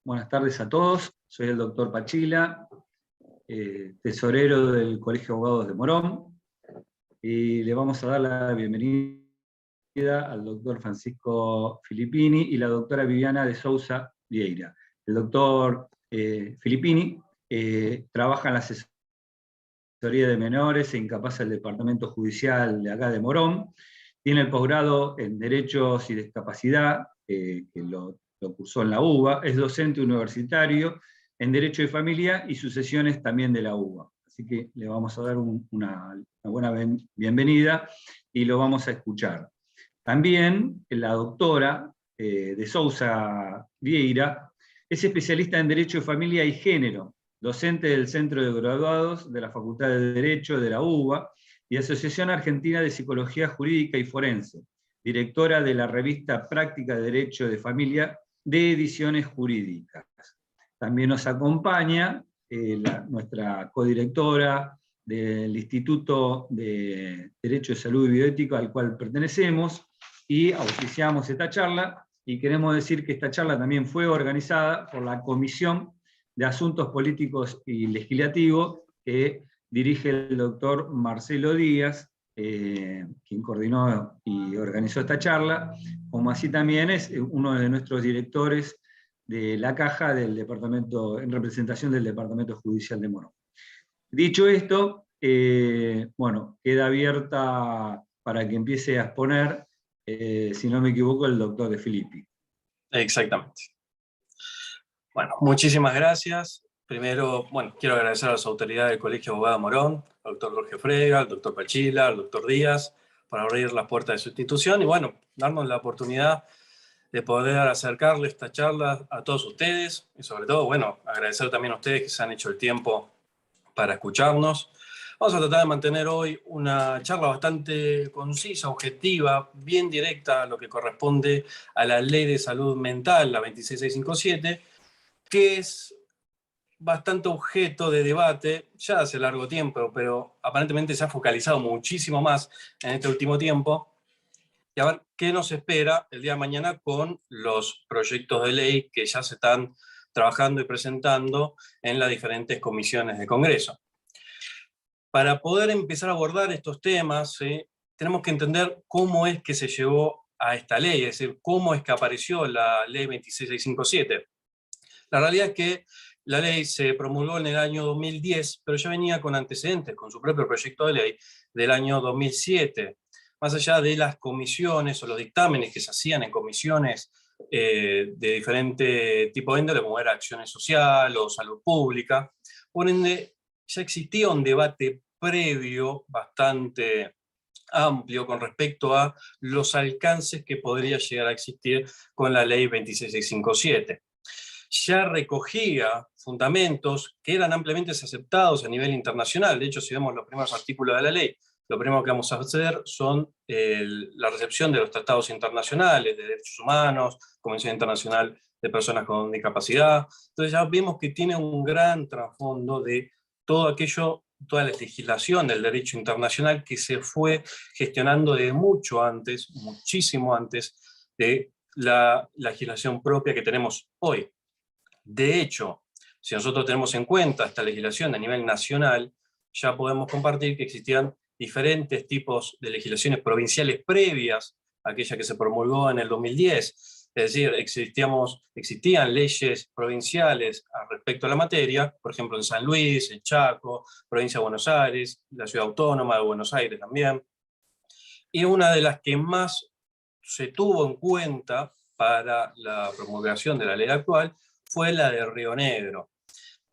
Buenas tardes a todos, soy el doctor Pachila, tesorero del Colegio de Abogados de Morón, y le vamos a dar la bienvenida al doctor Francisco Filippini y la doctora Viviana de Sousa Vieira. El doctor Filippini trabaja en la asesoría de menores e incapaz del Departamento Judicial de acá de Morón, tiene el posgrado en Derechos y Discapacidad, que lo cursó en la UBA, es docente universitario en Derecho de Familia y sucesiones también de la UBA. Así que le vamos a dar una buena bienvenida y lo vamos a escuchar. También la doctora de Sousa Vieira es especialista en Derecho de Familia y Género, docente del Centro de Graduados de la Facultad de Derecho de la UBA y Asociación Argentina de Psicología Jurídica y Forense, directora de la revista Práctica de Derecho de Familia de Ediciones Jurídicas. También nos acompaña nuestra codirectora del Instituto de Derecho de Salud y Bioética al cual pertenecemos, y auspiciamos esta charla, y queremos decir que esta charla también fue organizada por la Comisión de Asuntos Políticos y Legislativos, que dirige el doctor Marcelo Díaz, quien coordinó y organizó esta charla, como así también es uno de nuestros directores de la Caja del Departamento, en representación del Departamento Judicial de Morón. Dicho esto, bueno, queda abierta para que empiece a exponer, si no me equivoco, el doctor de Filippi. Exactamente. Bueno, muchísimas gracias. Primero, bueno, quiero agradecer a las autoridades del Colegio de Abogados de Morón, al doctor Jorge Frega, al doctor Pachila, al doctor Díaz, por abrir las puertas de su institución y, bueno, darnos la oportunidad de poder acercarle esta charla a todos ustedes y, sobre todo, bueno, agradecer también a ustedes que se han hecho el tiempo para escucharnos. Vamos a tratar de mantener hoy una charla bastante concisa, objetiva, bien directa a lo que corresponde a la Ley de Salud Mental, la 26657, que es bastante objeto de debate ya hace largo tiempo, pero aparentemente se ha focalizado muchísimo más en este último tiempo. Y a ver qué nos espera el día de mañana con los proyectos de ley que ya se están trabajando y presentando en las diferentes comisiones de Congreso. Para poder empezar a abordar estos temas, tenemos que entender cómo es que se llegó a esta ley, es decir, cómo es que apareció la ley 26657. La realidad es que la ley se promulgó en el año 2010, pero ya venía con antecedentes, con su propio proyecto de ley del año 2007. Más allá de las comisiones o los dictámenes que se hacían en comisiones de diferente tipo de índole, como era acciones social o salud pública, por ende ya existía un debate previo bastante amplio con respecto a los alcances que podría llegar a existir con la ley 26657. Ya recogía fundamentos que eran ampliamente aceptados a nivel internacional. De hecho, si vemos los primeros artículos de la ley, lo primero que vamos a hacer son la recepción de los tratados internacionales de derechos humanos, Convención Internacional de Personas con Discapacidad. Entonces ya vimos que tiene un gran trasfondo de todo aquello, toda la legislación del derecho internacional que se fue gestionando de mucho antes, muchísimo antes de la legislación propia que tenemos hoy. De hecho, si nosotros tenemos en cuenta esta legislación a nivel nacional, ya podemos compartir que existían diferentes tipos de legislaciones provinciales previas a aquella que se promulgó en el 2010. Es decir, existían leyes provinciales respecto a la materia, por ejemplo en San Luis, en Chaco, provincia de Buenos Aires, la ciudad autónoma de Buenos Aires también. Y una de las que más se tuvo en cuenta para la promulgación de la ley actual fue la de Río Negro.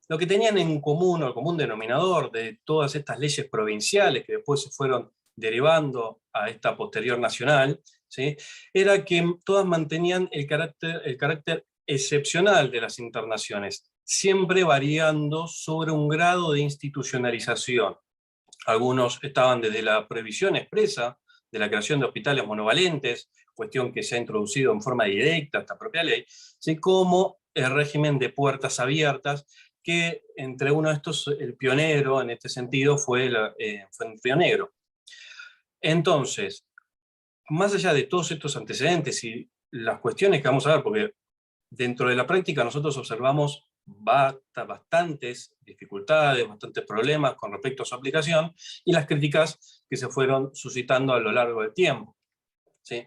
Lo que tenían en común, o el común denominador de todas estas leyes provinciales que después se fueron derivando a esta posterior nacional, ¿sí?, era que todas mantenían el carácter excepcional de las internaciones, siempre variando sobre un grado de institucionalización. Algunos estaban desde la prohibición expresa de la creación de hospitales monovalentes, cuestión que se ha introducido en forma directa a esta propia ley, ¿sí?, como el régimen de puertas abiertas, que entre uno de estos, el pionero en este sentido fue en Río Negro. Entonces, más allá de todos estos antecedentes y las cuestiones que vamos a ver, porque dentro de la práctica nosotros observamos bastantes dificultades, bastantes problemas con respecto a su aplicación y las críticas que se fueron suscitando a lo largo del tiempo, ¿sí?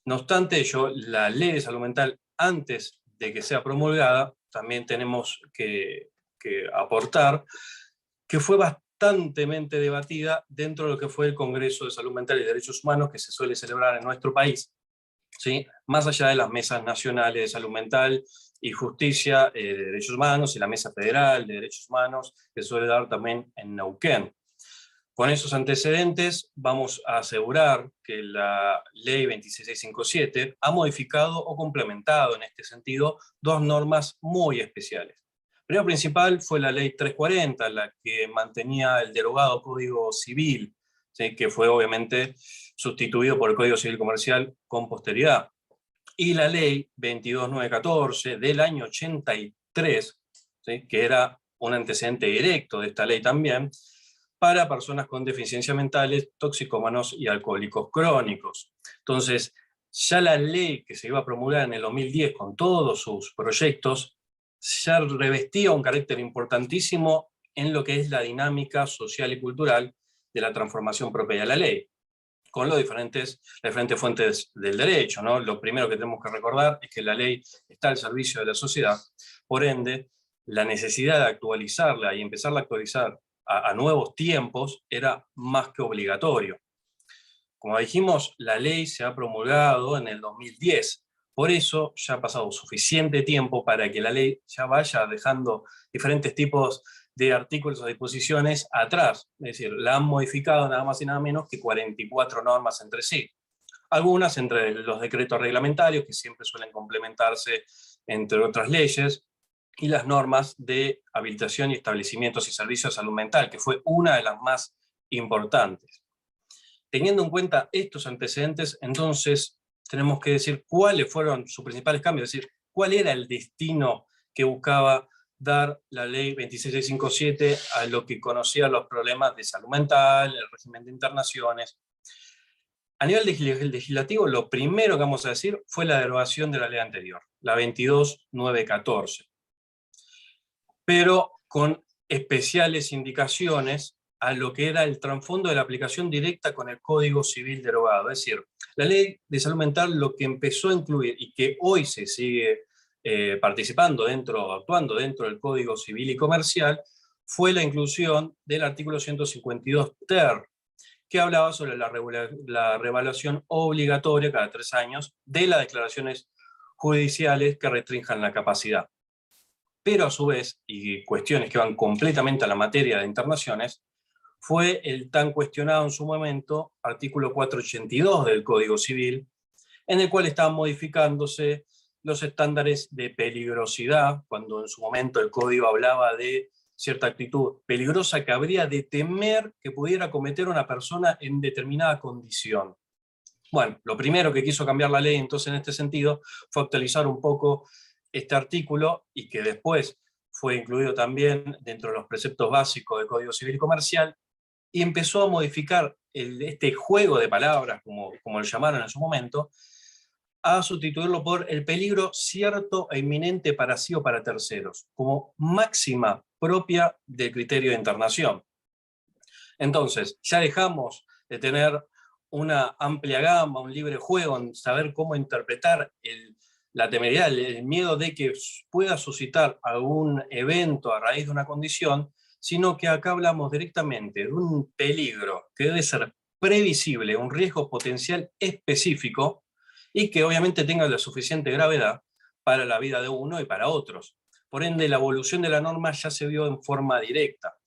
No obstante ello, la ley de salud mental, antes de que sea promulgada, también tenemos que aportar que fue bastantemente debatida dentro de lo que fue el Congreso de Salud Mental y Derechos Humanos que se suele celebrar en nuestro país, ¿sí? Más allá de las mesas nacionales de salud mental y justicia de derechos humanos y la mesa federal de derechos humanos que suele dar también en Neuquén. Con esos antecedentes vamos a asegurar que la ley 26657 ha modificado o complementado en este sentido dos normas muy especiales. Primero principal fue la ley 340, la que mantenía el derogado Código Civil, ¿sí? Que fue obviamente sustituido por el Código Civil Comercial con posterioridad. Y la ley 22914 del año 83, ¿sí? Que era un antecedente directo de esta ley también, para personas con deficiencias mentales, toxicómanos y alcohólicos crónicos. Entonces, ya la ley que se iba a promulgar en el 2010 con todos sus proyectos, ya revestía un carácter importantísimo en lo que es la dinámica social y cultural de la transformación propia de la ley, con las diferentes fuentes del derecho, ¿no? Lo primero que tenemos que recordar es que la ley está al servicio de la sociedad, por ende, la necesidad de actualizarla y empezarla a actualizar a nuevos tiempos era más que obligatorio. Como dijimos, la ley se ha promulgado en el 2010, por eso ya ha pasado suficiente tiempo para que la ley ya vaya dejando diferentes tipos de artículos o disposiciones atrás, es decir, la han modificado nada más y nada menos que 44 normas entre sí. Algunas entre los decretos reglamentarios, que siempre suelen complementarse entre otras leyes, y las normas de habilitación y establecimientos y servicios de salud mental, que fue una de las más importantes. Teniendo en cuenta estos antecedentes, entonces tenemos que decir cuáles fueron sus principales cambios, es decir, cuál era el destino que buscaba dar la ley 26657 a lo que conocía los problemas de salud mental, el régimen de internaciones. A nivel legislativo, lo primero que vamos a decir fue la derogación de la ley anterior, la 22914. Pero con especiales indicaciones a lo que era el trasfondo de la aplicación directa con el Código Civil derogado. Es decir, la ley de salud mental lo que empezó a incluir y que hoy se sigue actuando dentro del Código Civil y Comercial, fue la inclusión del artículo 152 ter, que hablaba sobre la revaluación obligatoria cada 3 años de las declaraciones judiciales que restrinjan la capacidad. Pero a su vez, y cuestiones que van completamente a la materia de internaciones, fue el tan cuestionado en su momento artículo 482 del Código Civil, en el cual estaban modificándose los estándares de peligrosidad, cuando en su momento el Código hablaba de cierta actitud peligrosa que habría de temer que pudiera cometer una persona en determinada condición. Bueno, lo primero que quiso cambiar la ley entonces en este sentido fue actualizar un poco este artículo y que después fue incluido también dentro de los preceptos básicos del Código Civil Comercial y empezó a modificar este juego de palabras, como lo llamaron en su momento, a sustituirlo por el peligro cierto e inminente para sí o para terceros, como máxima propia del criterio de internación. Entonces, ya dejamos de tener una amplia gama, un libre juego en saber cómo interpretar la temeridad, el miedo de que pueda suscitar algún evento a raíz de una condición, sino que acá hablamos directamente de un peligro que debe ser previsible, un riesgo potencial específico y que obviamente tenga la suficiente gravedad para la vida de uno y para otros. Por ende, la evolución de la norma ya se vio en forma directa.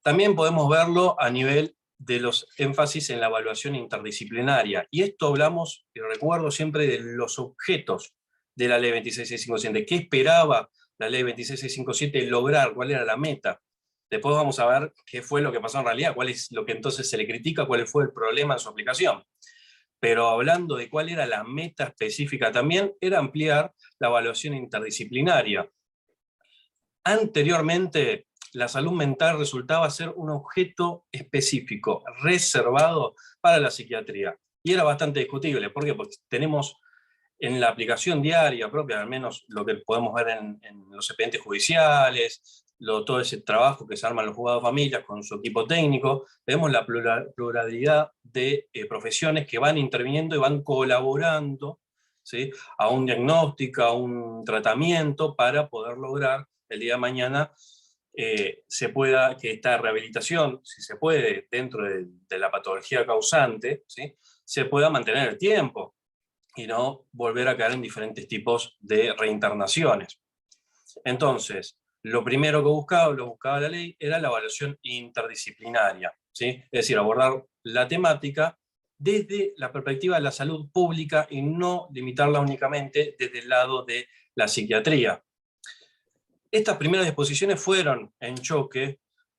También podemos verlo a nivel de los énfasis en la evaluación interdisciplinaria. Y esto hablamos, y recuerdo siempre, de los objetos de la ley 26657. ¿Qué esperaba la ley 26657 lograr? ¿Cuál era la meta? Después vamos a ver qué fue lo que pasó en realidad, cuál es lo que entonces se le critica, cuál fue el problema en su aplicación. Pero hablando de cuál era la meta específica también, era ampliar la evaluación interdisciplinaria. Anteriormente, la salud mental resultaba ser un objeto específico, reservado para la psiquiatría. Y era bastante discutible. ¿Por qué? Porque tenemos en la aplicación diaria propia, al menos lo que podemos ver en los expedientes judiciales, todo ese trabajo que se arman los juzgados de familias con su equipo técnico, vemos la pluralidad de profesiones que van interviniendo y van colaborando, ¿sí?, a un diagnóstico, a un tratamiento para poder lograr el día de mañana que esta rehabilitación, si se puede, dentro de la patología causante, ¿sí?, se pueda mantener el tiempo y no volver a caer en diferentes tipos de reinternaciones. Entonces, lo primero que buscaba la ley era la evaluación interdisciplinaria, ¿sí? Es decir, abordar la temática desde la perspectiva de la salud pública y no limitarla únicamente desde el lado de la psiquiatría. Estas primeras disposiciones fueron en choque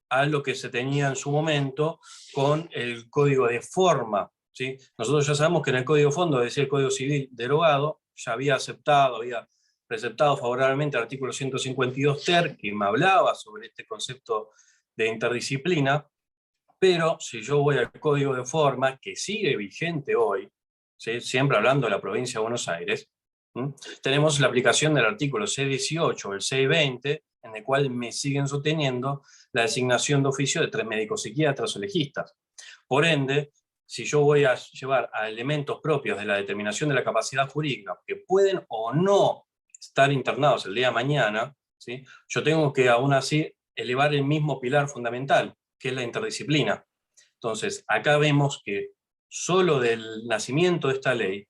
a lo que se tenía en su momento con el Código de Forma, ¿sí? Nosotros ya sabemos que en el Código Fondo, es decir, el Código Civil derogado, ya había preceptado favorablemente el artículo 152 ter, que me hablaba sobre este concepto de interdisciplina, pero si yo voy al Código de Forma, que sigue vigente hoy, ¿sí?, siempre hablando de la provincia de Buenos Aires, tenemos la aplicación del artículo 618 o el 620, en el cual me siguen sosteniendo la designación de oficio de 3 médicos psiquiatras o legistas. Por ende, si yo voy a llevar a elementos propios de la determinación de la capacidad jurídica, que pueden o no estar internados el día de mañana, ¿sí?, yo tengo que aún así elevar el mismo pilar fundamental, que es la interdisciplina. Entonces, acá vemos que solo del nacimiento de esta ley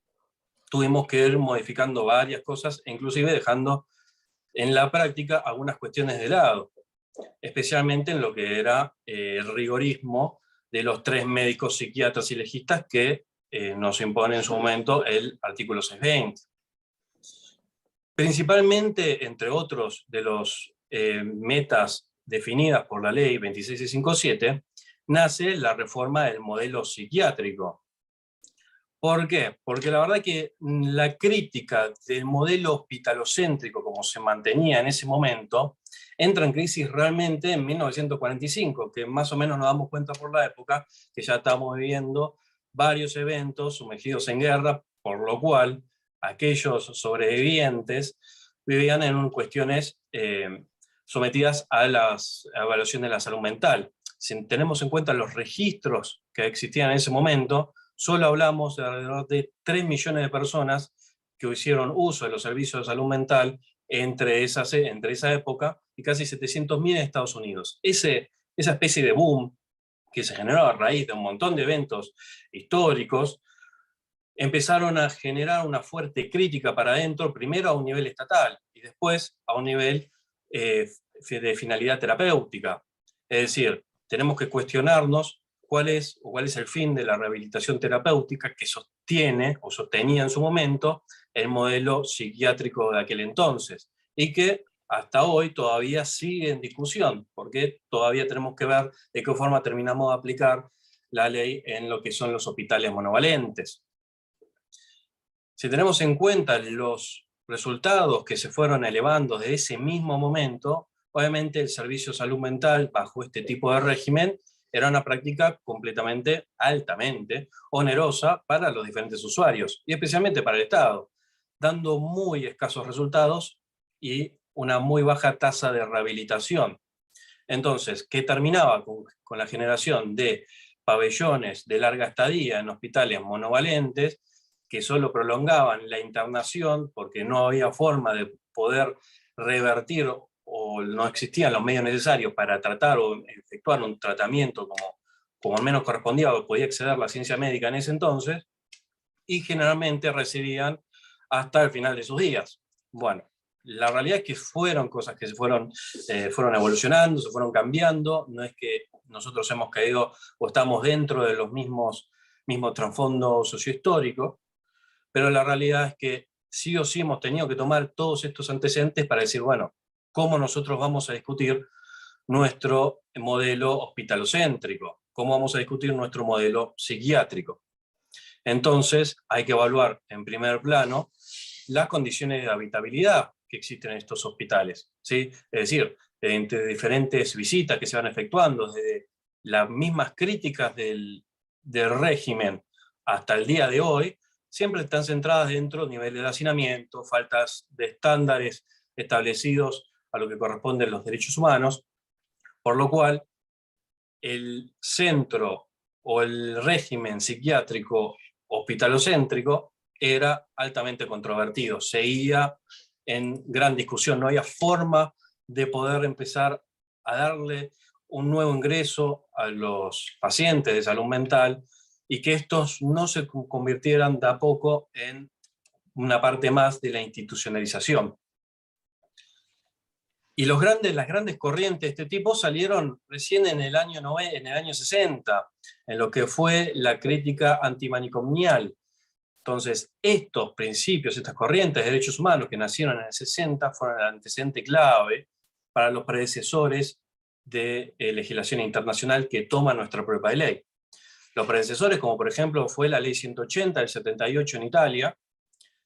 tuvimos que ir modificando varias cosas, e inclusive dejando en la práctica algunas cuestiones de lado, especialmente en lo que era el rigorismo de los 3 médicos psiquiatras y legistas que nos impone en su momento el artículo 620. Principalmente, entre otros de los metas definidas por la ley 26657, nace la reforma del modelo psiquiátrico. ¿Por qué? Porque la verdad que la crítica del modelo hospitalocéntrico como se mantenía en ese momento entra en crisis realmente en 1945, que más o menos nos damos cuenta por la época que ya estamos viviendo varios eventos sumergidos en guerra, por lo cual aquellos sobrevivientes vivían en cuestiones sometidas a la evaluación de la salud mental. Si tenemos en cuenta los registros que existían en ese momento, solo hablamos de alrededor de 3 millones de personas que hicieron uso de los servicios de salud mental entre esa época y casi 700.000 en Estados Unidos. Esa especie de boom que se generó a raíz de un montón de eventos históricos empezaron a generar una fuerte crítica para adentro, primero a un nivel estatal y después a un nivel de finalidad terapéutica. Es decir, tenemos que cuestionarnos cuál es el fin de la rehabilitación terapéutica que sostiene o sostenía en su momento el modelo psiquiátrico de aquel entonces y que hasta hoy todavía sigue en discusión, porque todavía tenemos que ver de qué forma terminamos de aplicar la ley en lo que son los hospitales monovalentes. Si tenemos en cuenta los resultados que se fueron elevando de ese mismo momento, obviamente el servicio de salud mental bajo este tipo de régimen era una práctica completamente, altamente onerosa para los diferentes usuarios, y especialmente para el Estado, dando muy escasos resultados y una muy baja tasa de rehabilitación. Entonces, ¿qué terminaba con la generación de pabellones de larga estadía en hospitales monovalentes que solo prolongaban la internación porque no había forma de poder revertir o no existían los medios necesarios para tratar o efectuar un tratamiento como al menos correspondía o podía acceder la ciencia médica en ese entonces, y generalmente residían hasta el final de sus días? Bueno, la realidad es que fueron cosas que fueron evolucionando, se fueron cambiando, no es que nosotros hemos caído o estamos dentro de los mismos trasfondos sociohistóricos, pero la realidad es que sí o sí hemos tenido que tomar todos estos antecedentes para decir, bueno, ¿cómo nosotros vamos a discutir nuestro modelo hospitalocéntrico? ¿Cómo vamos a discutir nuestro modelo psiquiátrico? Entonces, hay que evaluar en primer plano las condiciones de habitabilidad que existen en estos hospitales, ¿sí? Es decir, entre diferentes visitas que se van efectuando, desde las mismas críticas del régimen hasta el día de hoy, siempre están centradas dentro de niveles de hacinamiento, faltas de estándares establecidos a lo que corresponden los derechos humanos, por lo cual el centro o el régimen psiquiátrico hospitalocéntrico era altamente controvertido, seguía en gran discusión, no había forma de poder empezar a darle un nuevo ingreso a los pacientes de salud mental y que estos no se convirtieran de a poco en una parte más de la institucionalización. Y las grandes corrientes de este tipo salieron recién en el año 60, en lo que fue la crítica antimanicomial. Entonces, estos principios, estas corrientes de derechos humanos que nacieron en el 60 fueron el antecedente clave para los predecesores de legislación internacional que toma nuestra propia ley. Los predecesores, como por ejemplo fue la ley 180 del 78 en Italia,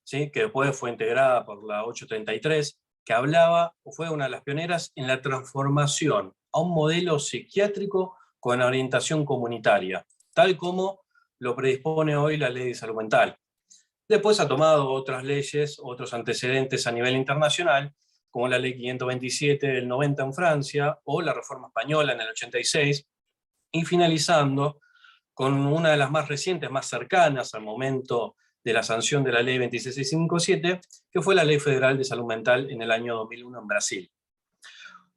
¿sí?, que después fue integrada por la 833, que hablaba, o fue una de las pioneras, en la transformación a un modelo psiquiátrico con orientación comunitaria, tal como lo predispone hoy la ley de salud mental. Después ha tomado otras leyes, otros antecedentes a nivel internacional, como la ley 527 del 90 en Francia, o la reforma española en el 86, y finalizando con una de las más recientes, más cercanas al momento de la sanción de la ley 26657, que fue la Ley Federal de Salud Mental en el año 2001 en Brasil.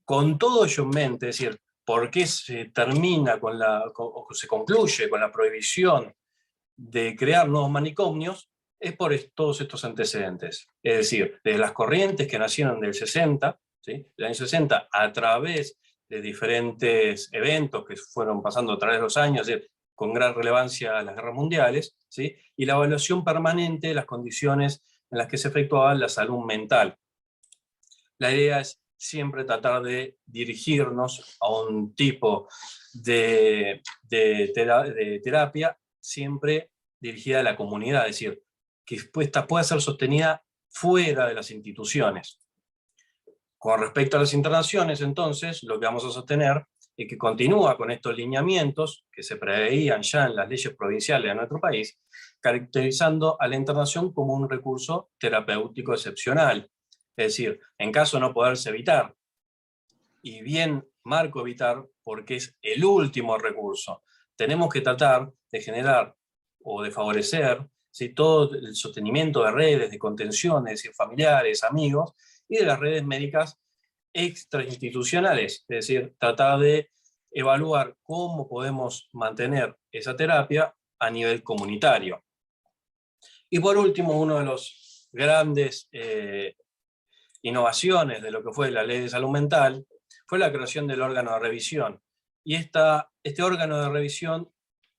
Con todo ello en mente, es decir, ¿por qué se termina o se concluye con la prohibición de crear nuevos manicomios? Es por todos estos antecedentes. Es decir, desde las corrientes que nacieron del 60, ¿sí?, del año 60, a través de diferentes eventos que fueron pasando a través de los años, es decir, con gran relevancia a las guerras mundiales, ¿sí?, y la evaluación permanente de las condiciones en las que se efectuaba la salud mental. La idea es siempre tratar de dirigirnos a un tipo de terapia siempre dirigida a la comunidad, es decir, que esta pueda ser sostenida fuera de las instituciones. Con respecto a las internaciones, entonces, lo que vamos a sostener es que continúa con estos lineamientos que se preveían ya en las leyes provinciales de nuestro país, caracterizando a la internación como un recurso terapéutico excepcional. Es decir, en caso de no poderse evitar, y bien marco evitar porque es el último recurso, tenemos que tratar de generar o de favorecer, ¿sí?, todo el sostenimiento de redes de contención, es decir, familiares, amigos, y de las redes médicas extrainstitucionales, es decir, tratar de evaluar cómo podemos mantener esa terapia a nivel comunitario. Y por último, uno de los grandes innovaciones de lo que fue la Ley de Salud Mental fue la creación del órgano de revisión. Y este órgano de revisión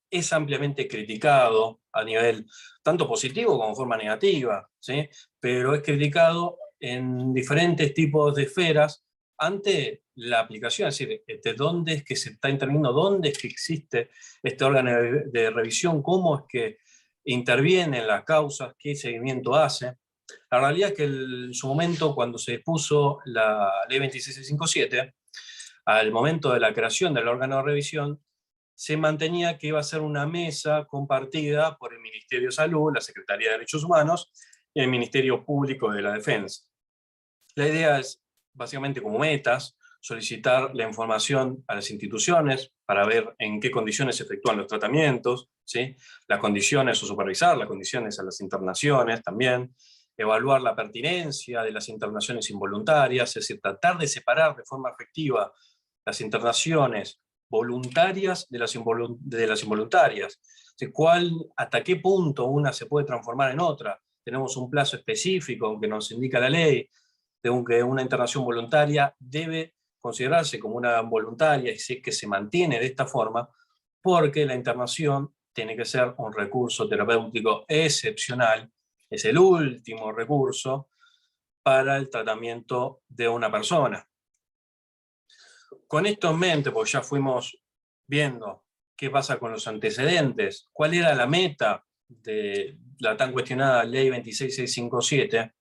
es ampliamente criticado a nivel tanto positivo como forma negativa, ¿sí?, pero es criticado en diferentes tipos de esferas ante la aplicación, es decir, dónde es que se está interviniendo, dónde es que existe este órgano de revisión, cómo es que interviene en las causas, qué seguimiento hace. La realidad es que en su momento, cuando se dispuso la ley 26657, al momento de la creación del órgano de revisión, se mantenía que iba a ser una mesa compartida por el Ministerio de Salud, la Secretaría de Derechos Humanos y el Ministerio Público de la Defensa. La idea es, básicamente como metas, solicitar la información a las instituciones para ver en qué condiciones se efectúan los tratamientos, ¿sí?, las condiciones, o supervisar las condiciones a las internaciones también, evaluar la pertinencia de las internaciones involuntarias, es decir, tratar de separar de forma efectiva las internaciones voluntarias de las involuntarias. ¿Hasta qué punto una se puede transformar en otra? Tenemos un plazo específico que nos indica la ley, de que una internación voluntaria debe considerarse como una voluntaria y si es que se mantiene de esta forma, porque la internación tiene que ser un recurso terapéutico excepcional, es el último recurso para el tratamiento de una persona. Con esto en mente, pues ya fuimos viendo qué pasa con los antecedentes, cuál era la meta de la tan cuestionada ley 26657,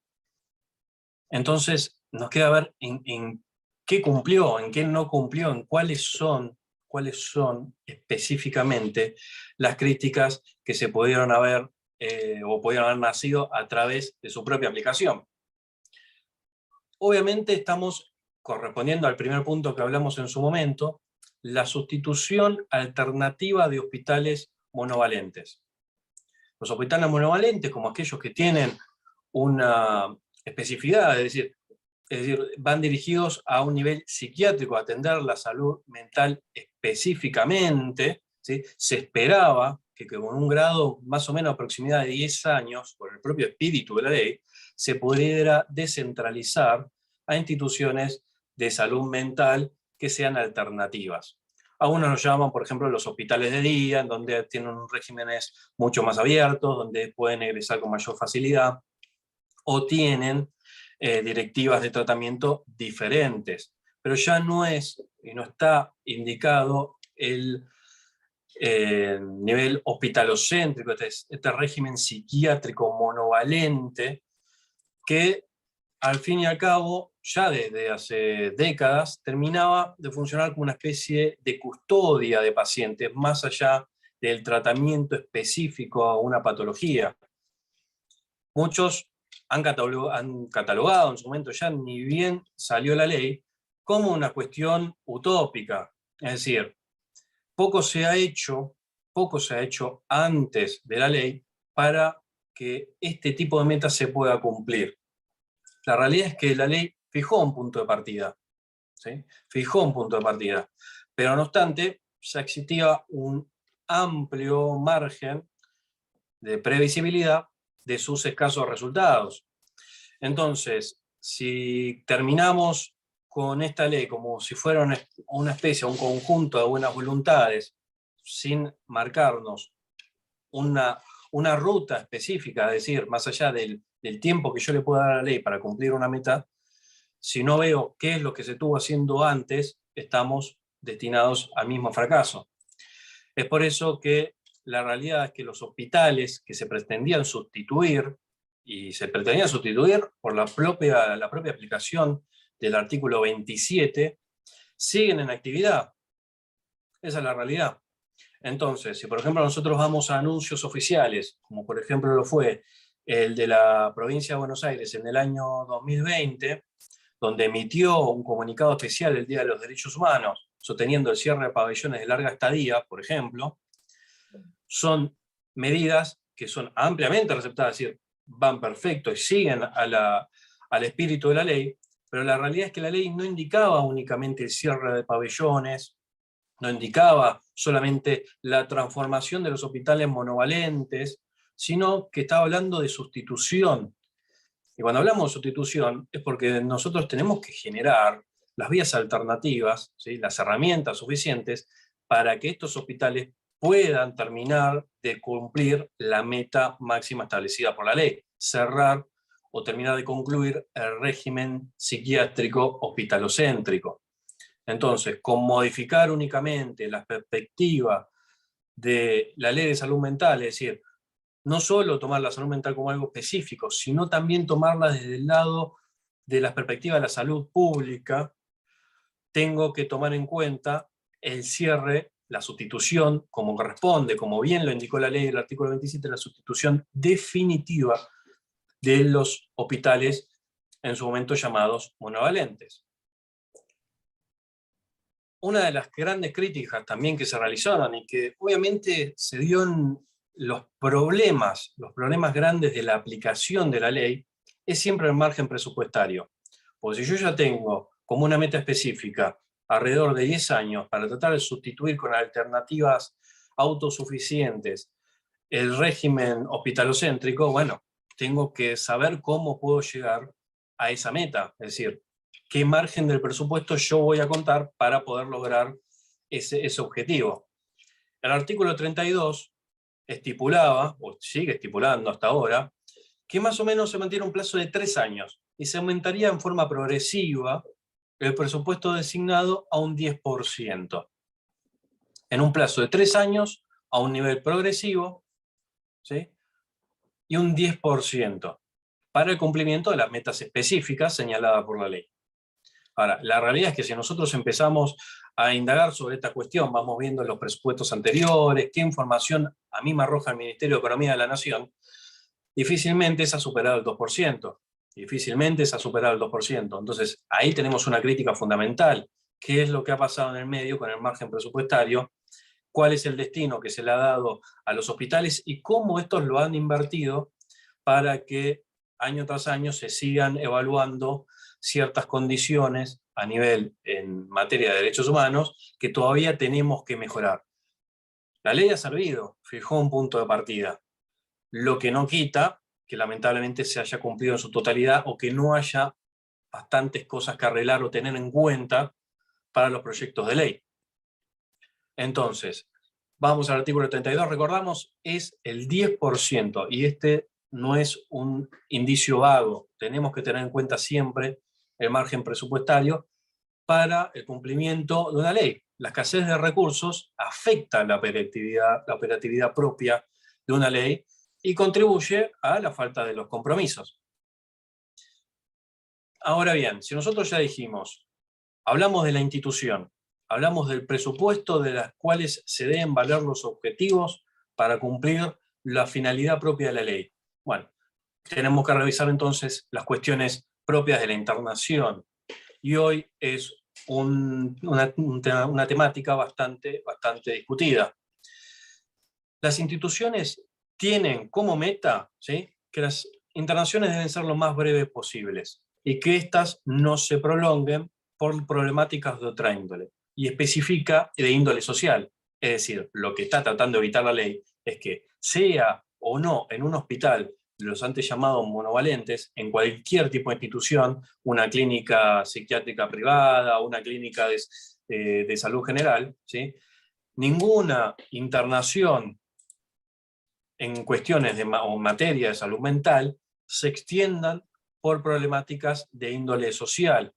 entonces nos queda ver en qué cumplió, en qué no cumplió, en cuáles son específicamente las críticas que se pudieron haber o pudieron haber nacido a través de su propia aplicación. Obviamente estamos correspondiendo al primer punto que hablamos en su momento, la sustitución alternativa de hospitales monovalentes. Los hospitales monovalentes, como aquellos que tienen una especificidad, es decir, van dirigidos a un nivel psiquiátrico, a atender la salud mental específicamente, ¿sí? Se esperaba que con un grado más o menos a proximidad de 10 años, por el propio espíritu de la ley, se pudiera descentralizar a instituciones de salud mental que sean alternativas. Algunos los llaman, por ejemplo, los hospitales de día, en donde tienen regímenes mucho más abiertos, donde pueden egresar con mayor facilidad, o tienen directivas de tratamiento diferentes. Pero ya no es, y no está indicado el nivel hospitalocéntrico, este régimen psiquiátrico monovalente, que al fin y al cabo, ya desde hace décadas, terminaba de funcionar como una especie de custodia de pacientes, más allá del tratamiento específico a una patología. Muchos han catalogado en su momento, ya ni bien salió la ley, como una cuestión utópica. Es decir, poco se ha hecho antes de la ley para que este tipo de metas se pueda cumplir. La realidad es que la ley fijó un punto de partida, ¿sí? Fijó un punto de partida, pero no obstante, ya existía un amplio margen de previsibilidad de sus escasos resultados. Entonces, si terminamos con esta ley como si fuera una especie, un conjunto de buenas voluntades, sin marcarnos una ruta específica, es decir, más allá del tiempo que yo le pueda dar a la ley para cumplir una meta, si no veo qué es lo que se estuvo haciendo antes, estamos destinados al mismo fracaso. Es por eso que la realidad es que los hospitales que se pretendían sustituir, y se pretendían sustituir por la propia aplicación del artículo 27, siguen en actividad. Esa es la realidad. Entonces, si por ejemplo nosotros vamos a anuncios oficiales, como por ejemplo lo fue el de la provincia de Buenos Aires en el año 2020, donde emitió un comunicado especial el Día de los Derechos Humanos, sosteniendo el cierre de pabellones de larga estadía, por ejemplo, son medidas que son ampliamente receptadas, es decir, van perfecto y siguen al espíritu de la ley, pero la realidad es que la ley no indicaba únicamente el cierre de pabellones, no indicaba solamente la transformación de los hospitales monovalentes, sino que estaba hablando de sustitución. Y cuando hablamos de sustitución es porque nosotros tenemos que generar las vías alternativas, ¿sí? Las herramientas suficientes para que estos hospitales puedan terminar de cumplir la meta máxima establecida por la ley, cerrar o terminar de concluir el régimen psiquiátrico hospitalocéntrico. Entonces, con modificar únicamente la perspectiva de la ley de salud mental, es decir, no solo tomar la salud mental como algo específico, sino también tomarla desde el lado de la perspectiva de la salud pública, tengo que tomar en cuenta el cierre, la sustitución, como corresponde, como bien lo indicó la ley del artículo 27, la sustitución definitiva de los hospitales en su momento llamados monovalentes. Una de las grandes críticas también que se realizaron y que obviamente se dio en los problemas grandes de la aplicación de la ley, es siempre el margen presupuestario. Porque si yo ya tengo como una meta específica alrededor de 10 años para tratar de sustituir con alternativas autosuficientes el régimen hospitalocéntrico, bueno, tengo que saber cómo puedo llegar a esa meta, es decir, qué margen del presupuesto yo voy a contar para poder lograr ese objetivo. El artículo 32 estipulaba, o sigue estipulando hasta ahora, que más o menos se mantiene un plazo de 3 años y se aumentaría en forma progresiva el presupuesto designado a un 10%. En un plazo de 3 años, a un nivel progresivo, ¿sí? Y un 10% para el cumplimiento de las metas específicas señaladas por la ley. Ahora, la realidad es que si nosotros empezamos a indagar sobre esta cuestión, vamos viendo los presupuestos anteriores, qué información a mí me arroja el Ministerio de Economía de la Nación, difícilmente se ha superado el 2%. Difícilmente se ha superado el 2%. Entonces, ahí tenemos una crítica fundamental. ¿Qué es lo que ha pasado en el medio con el margen presupuestario? ¿Cuál es el destino que se le ha dado a los hospitales y cómo estos lo han invertido para que año tras año se sigan evaluando ciertas condiciones a nivel en materia de derechos humanos que todavía tenemos que mejorar? La ley ha servido, fijó un punto de partida, lo que no quita que lamentablemente se haya cumplido en su totalidad o que no haya bastantes cosas que arreglar o tener en cuenta para los proyectos de ley. Entonces, vamos al artículo 32, recordamos, es el 10%, y este no es un indicio vago. Tenemos que tener en cuenta siempre el margen presupuestario para el cumplimiento de una ley. La escasez de recursos afecta la operatividad propia de una ley y contribuye a la falta de los compromisos. Ahora bien, si nosotros ya dijimos, hablamos de la institución, hablamos del presupuesto de las cuales se deben valer los objetivos para cumplir la finalidad propia de la ley. Bueno, tenemos que revisar entonces las cuestiones propias de la internación. Y hoy es una temática bastante discutida. Las instituciones tienen como meta, ¿sí?, que las internaciones deben ser lo más breves posibles y que éstas no se prolonguen por problemáticas de otra índole, y especifica de índole social. Es decir, lo que está tratando de evitar la ley es que sea o no en un hospital, los antes llamados monovalentes, en cualquier tipo de institución, una clínica psiquiátrica privada, una clínica de salud general, ¿sí?, ninguna internación en cuestiones o materia de salud mental se extiendan por problemáticas de índole social.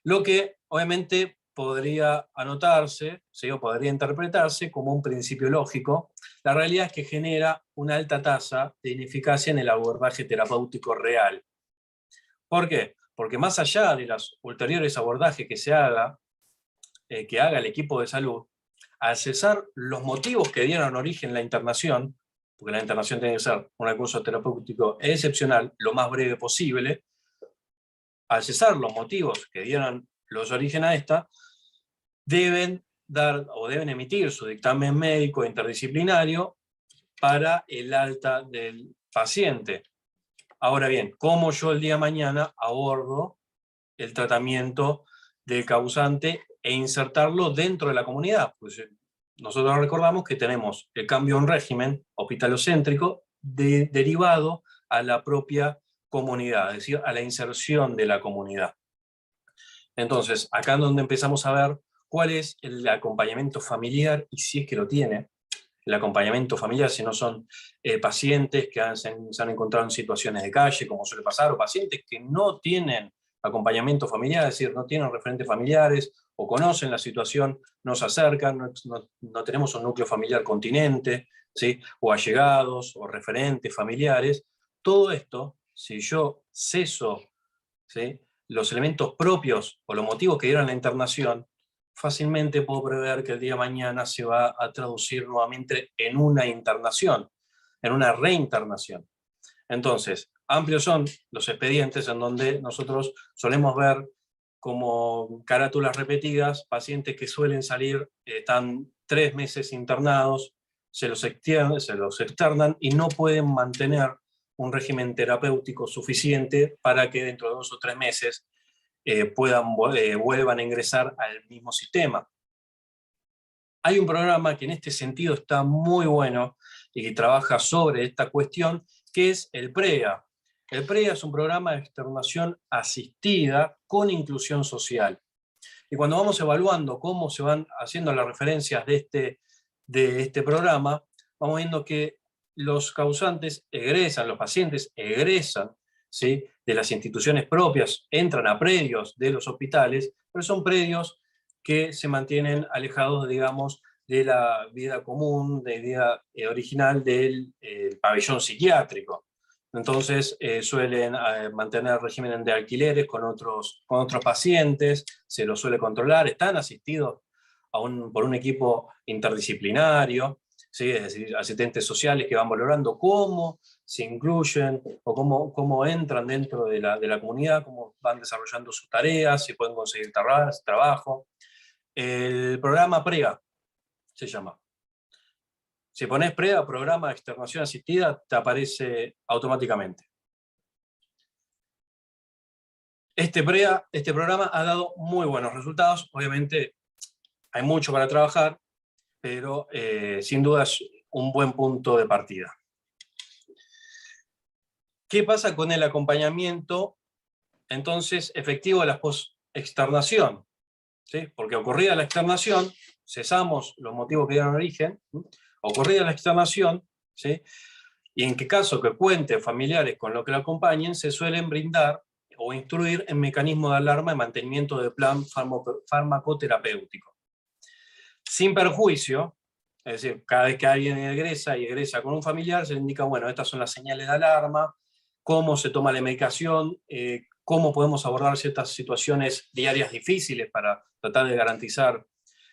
Lo que obviamente podría anotarse, ¿sí?, o podría interpretarse como un principio lógico. La realidad es que genera una alta tasa de ineficacia en el abordaje terapéutico real. ¿Por qué? Porque más allá de los ulteriores abordajes que haga el equipo de salud, al cesar los motivos que dieron origen a la internación, porque la internación tiene que ser un recurso terapéutico excepcional, lo más breve posible, al cesar los motivos que dieron los origen a esta, deben emitir su dictamen médico interdisciplinario para el alta del paciente. Ahora bien, ¿cómo yo el día de mañana abordo el tratamiento del causante e insertarlo dentro de la comunidad? Pues nosotros recordamos que tenemos el cambio en régimen hospitalocéntrico derivado a la propia comunidad, es decir, a la inserción de la comunidad. Entonces, acá es donde empezamos a ver cuál es el acompañamiento familiar, y si es que lo tiene, el acompañamiento familiar, si no son pacientes que se han encontrado en situaciones de calle, como suele pasar, o pacientes que no tienen acompañamiento familiar, es decir, no tienen referentes familiares, o conocen la situación, no se acercan, no tenemos un núcleo familiar continente, ¿sí?, o allegados, o referentes familiares. Todo esto, si yo ceso, ¿sí?, los elementos propios o los motivos que dieron la internación, fácilmente puedo prever que el día de mañana se va a traducir nuevamente en una internación, en una reinternación. Entonces, amplios son los expedientes en donde nosotros solemos ver como carátulas repetidas, pacientes que suelen salir, están 3 meses internados, se los externan y no pueden mantener un régimen terapéutico suficiente para que dentro de 2 o 3 meses vuelvan a ingresar al mismo sistema. Hay un programa que en este sentido está muy bueno y que trabaja sobre esta cuestión, que es el PREA. El PREA es un programa de externación asistida con inclusión social. Y cuando vamos evaluando cómo se van haciendo las referencias de este programa, vamos viendo que los causantes egresan, los pacientes egresan, ¿sí?, de las instituciones propias, entran a predios de los hospitales, pero son predios que se mantienen alejados, digamos, de la vida común, de la vida original del pabellón psiquiátrico. Entonces suelen mantener régimen de alquileres con otros pacientes, se los suele controlar, están asistidos por un equipo interdisciplinario, ¿sí? Es decir, asistentes sociales que van valorando cómo se incluyen o cómo entran dentro de la comunidad, cómo van desarrollando sus tareas, si pueden conseguir trabajo. El programa PREA se llama. Si pones PREA, Programa de Externación Asistida, te aparece automáticamente. Este programa ha dado muy buenos resultados. Obviamente hay mucho para trabajar, pero sin duda es un buen punto de partida. ¿Qué pasa con el acompañamiento, entonces, efectivo de la post-externación? ¿Sí? Porque ocurrida la externación, cesamos los motivos que dieron origen, ¿sí? Ocurrida la externación, ¿sí? Y en qué caso que cuenten familiares con lo que lo acompañen, se suelen brindar o instruir en mecanismos de alarma y mantenimiento de plan farmacoterapéutico. Sin perjuicio, es decir, cada vez que alguien egresa con un familiar, se le indica, bueno, estas son las señales de alarma, cómo se toma la medicación, cómo podemos abordar ciertas situaciones diarias difíciles para tratar de garantizar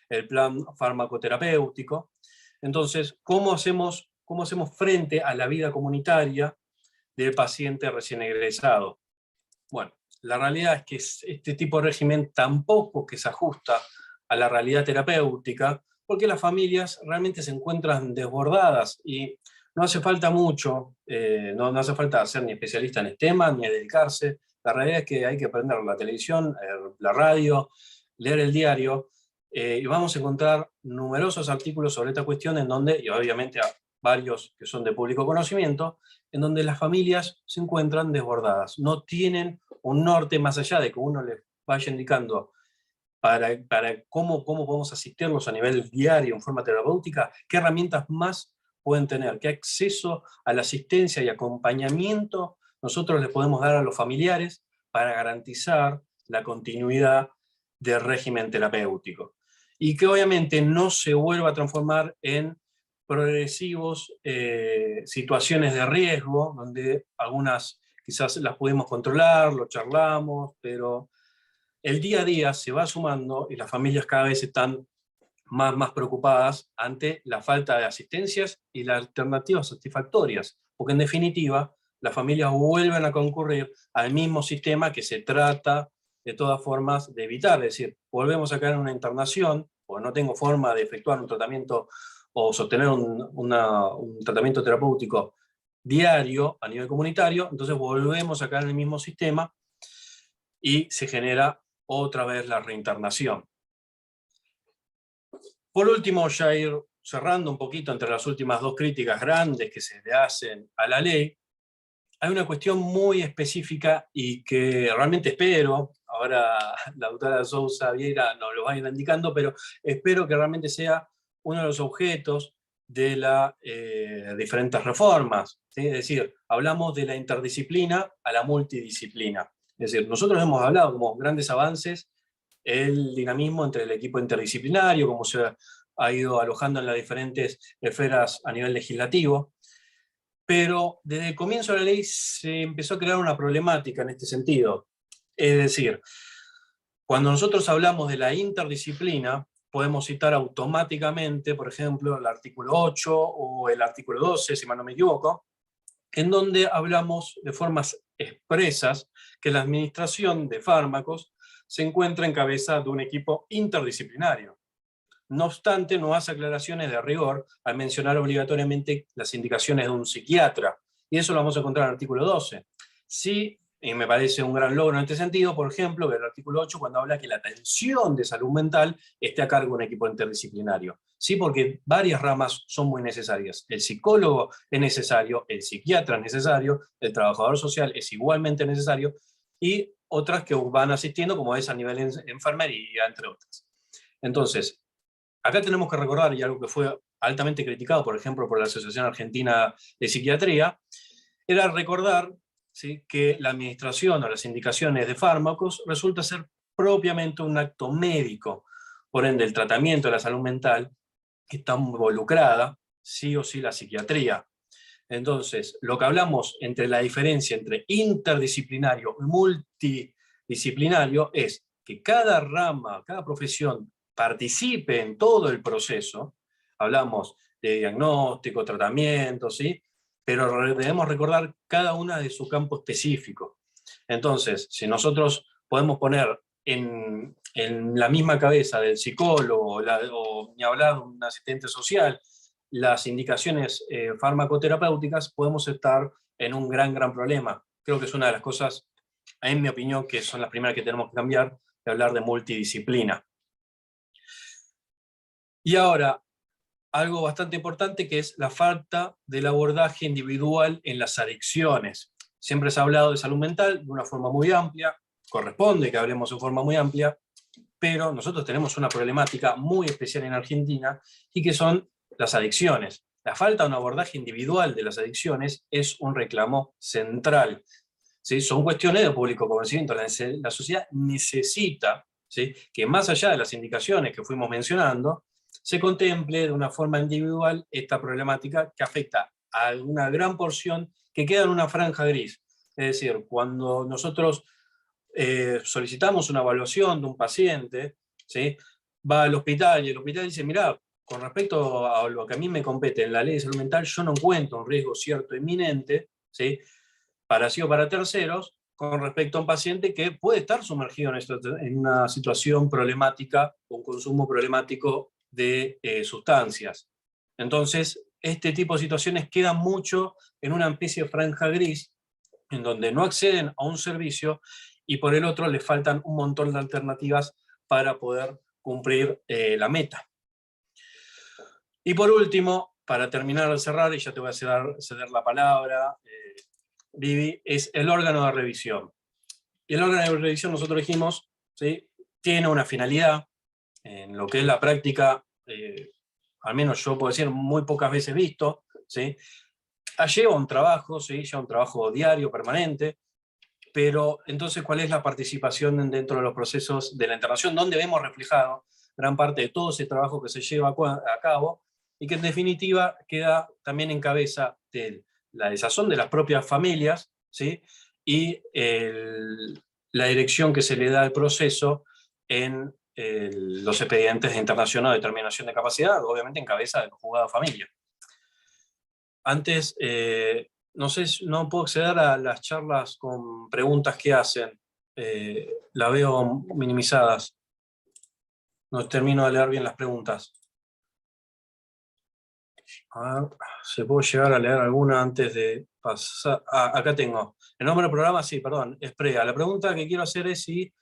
el plan farmacoterapéutico. Entonces, ¿cómo hacemos frente a la vida comunitaria del paciente recién egresado? Bueno, la realidad es que este tipo de régimen tampoco que se ajusta a la realidad terapéutica, porque las familias realmente se encuentran desbordadas y no hace falta mucho, no hace falta ser ni especialista en este tema, ni dedicarse. La realidad es que hay que prender la televisión, la radio, leer el diario, y vamos a encontrar numerosos artículos sobre esta cuestión en donde, y obviamente varios que son de público conocimiento, en donde las familias se encuentran desbordadas, no tienen un norte más allá de que uno les vaya indicando para cómo podemos asistirlos a nivel diario en forma terapéutica, qué herramientas más pueden tener, qué acceso a la asistencia y acompañamiento nosotros les podemos dar a los familiares para garantizar la continuidad del régimen terapéutico. Y que obviamente no se vuelva a transformar en progresivos situaciones de riesgo, donde algunas quizás las pudimos controlar, lo charlamos, pero el día a día se va sumando y las familias cada vez están más preocupadas ante la falta de asistencias y las alternativas satisfactorias, porque en definitiva las familias vuelven a concurrir al mismo sistema que se trata de todas formas de evitar, es decir, volvemos a caer en una internación, o no tengo forma de efectuar un tratamiento o sostener un tratamiento terapéutico diario a nivel comunitario, entonces volvemos a caer en el mismo sistema y se genera otra vez la reinternación. Por último, ya ir cerrando un poquito entre las últimas dos críticas grandes que se le hacen a la ley, hay una cuestión muy específica y que realmente espero, ahora la doctora Sousa Vieira nos lo va a ir indicando, pero espero que realmente sea uno de los objetos de las diferentes reformas, ¿sí? Es decir, hablamos de la interdisciplina a la multidisciplina. Es decir, nosotros hemos hablado como grandes avances el dinamismo entre el equipo interdisciplinario, cómo se ha ido alojando en las diferentes esferas a nivel legislativo, pero desde el comienzo de la ley se empezó a crear una problemática en este sentido. Es decir, cuando nosotros hablamos de la interdisciplina, podemos citar automáticamente, por ejemplo, el artículo 8 o el artículo 12, si mal no me equivoco, en donde hablamos de formas expresas que la administración de fármacos se encuentra en cabeza de un equipo interdisciplinario. No obstante, no hace aclaraciones de rigor al mencionar obligatoriamente las indicaciones de un psiquiatra. Y eso lo vamos a encontrar en el artículo 12. Sí, y me parece un gran logro en este sentido, por ejemplo, que el artículo 8 cuando habla que la atención de salud mental esté a cargo de un equipo interdisciplinario. Sí, porque varias ramas son muy necesarias. El psicólogo es necesario, el psiquiatra es necesario, el trabajador social es igualmente necesario, y otras que van asistiendo, como es a nivel enfermería, entre otras. Entonces, acá tenemos que recordar, y algo que fue altamente criticado, por ejemplo, por la Asociación Argentina de Psiquiatría, era recordar, ¿sí?, que la administración o las indicaciones de fármacos resulta ser propiamente un acto médico. Por ende, el tratamiento de la salud mental está involucrada, sí o sí, la psiquiatría. Entonces, lo que hablamos entre la diferencia entre interdisciplinario y multidisciplinario es que cada rama, cada profesión participe en todo el proceso. Hablamos de diagnóstico, tratamiento, ¿sí? Pero debemos recordar cada una de su campo específico. Entonces, si podemos poner en la misma cabeza del psicólogo o ni hablar de un asistente social las indicaciones farmacoterapéuticas, podemos estar en un gran problema. Creo que es una de las cosas, en mi opinión, que son las primeras que tenemos que cambiar, de hablar de multidisciplina. Y ahora, algo bastante importante, que es la falta del abordaje individual en las adicciones. Siempre se ha hablado de salud mental de una forma muy amplia, corresponde que hablemos de forma muy amplia, pero nosotros tenemos una problemática muy especial en Argentina, y que son las adicciones. La falta de un abordaje individual de las adicciones es un reclamo central. ¿Sí? Son cuestiones de público conocimiento. La sociedad necesita, ¿sí?, que más allá de las indicaciones que fuimos mencionando, se contemple de una forma individual esta problemática que afecta a una gran porción que queda en una franja gris. Es decir, cuando nosotros solicitamos una evaluación de un paciente, ¿sí?, va al hospital y el hospital dice: mirá, con respecto a lo que a mí me compete en la ley de salud mental, yo no encuentro un riesgo cierto inminente, ¿sí?, para sí o para terceros, con respecto a un paciente que puede estar sumergido en una situación problemática, o un consumo problemático de sustancias. Entonces, este tipo de situaciones quedan mucho en una especie de franja gris, en donde no acceden a un servicio, y por el otro les faltan un montón de alternativas para poder cumplir la meta. Y por último, para terminar de cerrar, y ya te voy a ceder la palabra, Vivi, es el órgano de revisión. Y el órgano de revisión, nosotros dijimos, ¿sí?, tiene una finalidad en lo que es la práctica, al menos yo puedo decir, muy pocas veces visto, ¿sí? Lleva un trabajo, ¿sí?, lleva un trabajo diario, permanente, pero entonces, ¿cuál es la participación dentro de los procesos de la internación? ¿Dónde vemos reflejado gran parte de todo ese trabajo que se lleva a cabo, y que en definitiva queda también en cabeza de la desazón de las propias familias, ¿sí?, y la dirección que se le da al proceso en los expedientes de internación o determinación de capacidad, obviamente en cabeza del juzgado de familia? Antes, no sé, no puedo acceder a las charlas con preguntas que hacen. La veo minimizadas. No termino de leer bien las preguntas. A ver, ¿se puede llegar a leer alguna antes de pasar? Acá tengo. El nombre del programa, sí, perdón, es PREA. La pregunta que quiero hacer es si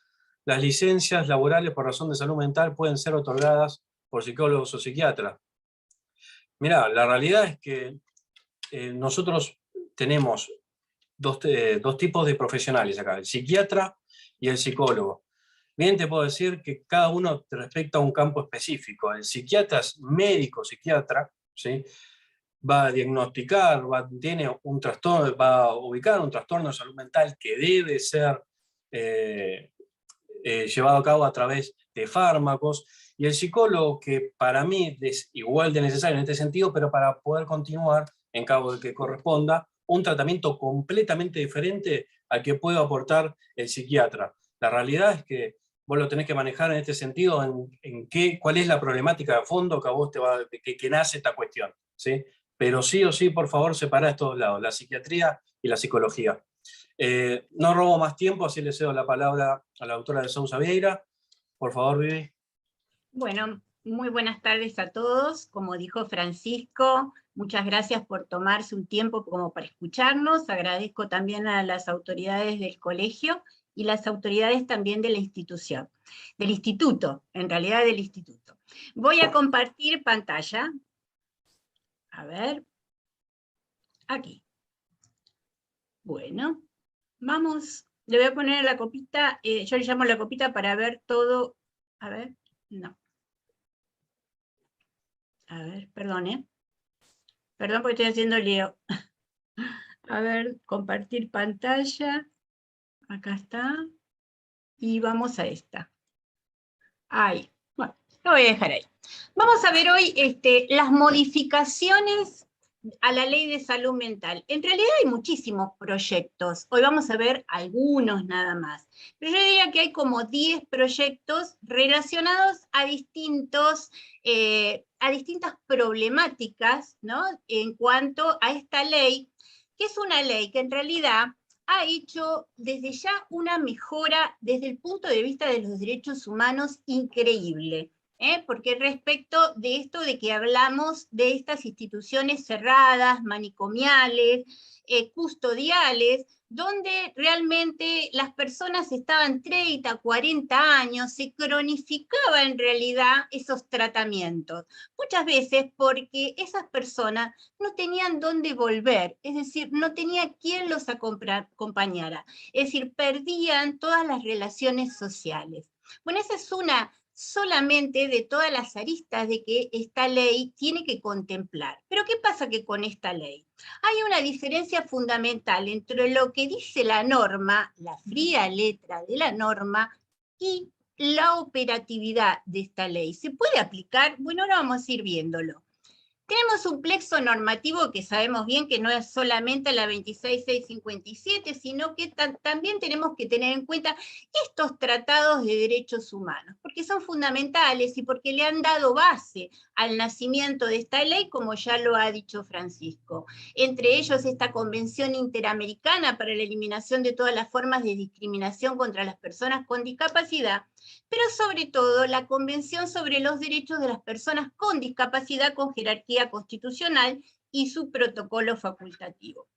las licencias laborales por razón de salud mental pueden ser otorgadas por psicólogos o psiquiatras. Mirá, la realidad es que nosotros tenemos dos tipos de profesionales acá: el psiquiatra y el psicólogo. Bien, te puedo decir que cada uno respecta a un campo específico. El psiquiatra es médico psiquiatra, ¿sí?, va a diagnosticar, tiene un trastorno, va a ubicar un trastorno de salud mental que debe ser llevado a cabo a través de fármacos. Y el psicólogo, que para mí es igual de necesario en este sentido, pero para poder continuar, en caso de que corresponda, un tratamiento completamente diferente al que puede aportar el psiquiatra. La realidad es que vos lo tenés que manejar en este sentido, cuál es la problemática de fondo que a vos que nace esta cuestión, ¿sí? Pero sí o sí, por favor, separá estos dos lados, la psiquiatría y la psicología. No robo más tiempo, así le cedo la palabra a la doctora de Sousa Vieira. Por favor, Vivi. Bueno, muy buenas tardes a todos. Como dijo Francisco, muchas gracias por tomarse un tiempo como para escucharnos. Agradezco también a las autoridades del colegio y las autoridades también de la institución, del instituto, en realidad del instituto. Voy a compartir pantalla. A ver, aquí. Bueno, vamos, le voy a poner la copita, yo le llamo la copita para ver todo. A ver, no. A ver, perdón, Perdón porque estoy haciendo lío. A ver, compartir pantalla. Acá está. Y vamos a esta. Ahí. Bueno, lo voy a dejar ahí. Vamos a ver hoy las modificaciones a la ley de salud mental. En realidad hay muchísimos proyectos, hoy vamos a ver algunos nada más, pero yo diría que hay como 10 proyectos relacionados a distintas problemáticas, ¿no? En cuanto a esta ley, que es una ley que en realidad ha hecho desde ya una mejora desde el punto de vista de los derechos humanos increíble. Porque respecto de esto de que hablamos de estas instituciones cerradas, manicomiales, custodiales, donde realmente las personas estaban 30, 40 años, se cronificaba en realidad esos tratamientos. Muchas veces porque esas personas no tenían dónde volver, es decir, no tenía quien los acompañara, es decir, perdían todas las relaciones sociales. Bueno, esa es una solamente de todas las aristas de que esta ley tiene que contemplar. Pero ¿qué pasa que con esta ley? Hay una diferencia fundamental entre lo que dice la norma, la fría letra de la norma, y la operatividad de esta ley. ¿Se puede aplicar? Bueno, ahora vamos a ir viéndolo. Tenemos un plexo normativo que sabemos bien que no es solamente la 26657, sino que también tenemos que tener en cuenta estos tratados de derechos humanos, porque son fundamentales y porque le han dado base al nacimiento de esta ley, como ya lo ha dicho Francisco. Entre ellos esta Convención Interamericana para la Eliminación de todas las formas de discriminación contra las personas con discapacidad, pero sobre todo la Convención sobre los Derechos de las Personas con Discapacidad con jerarquía constitucional y su protocolo facultativo.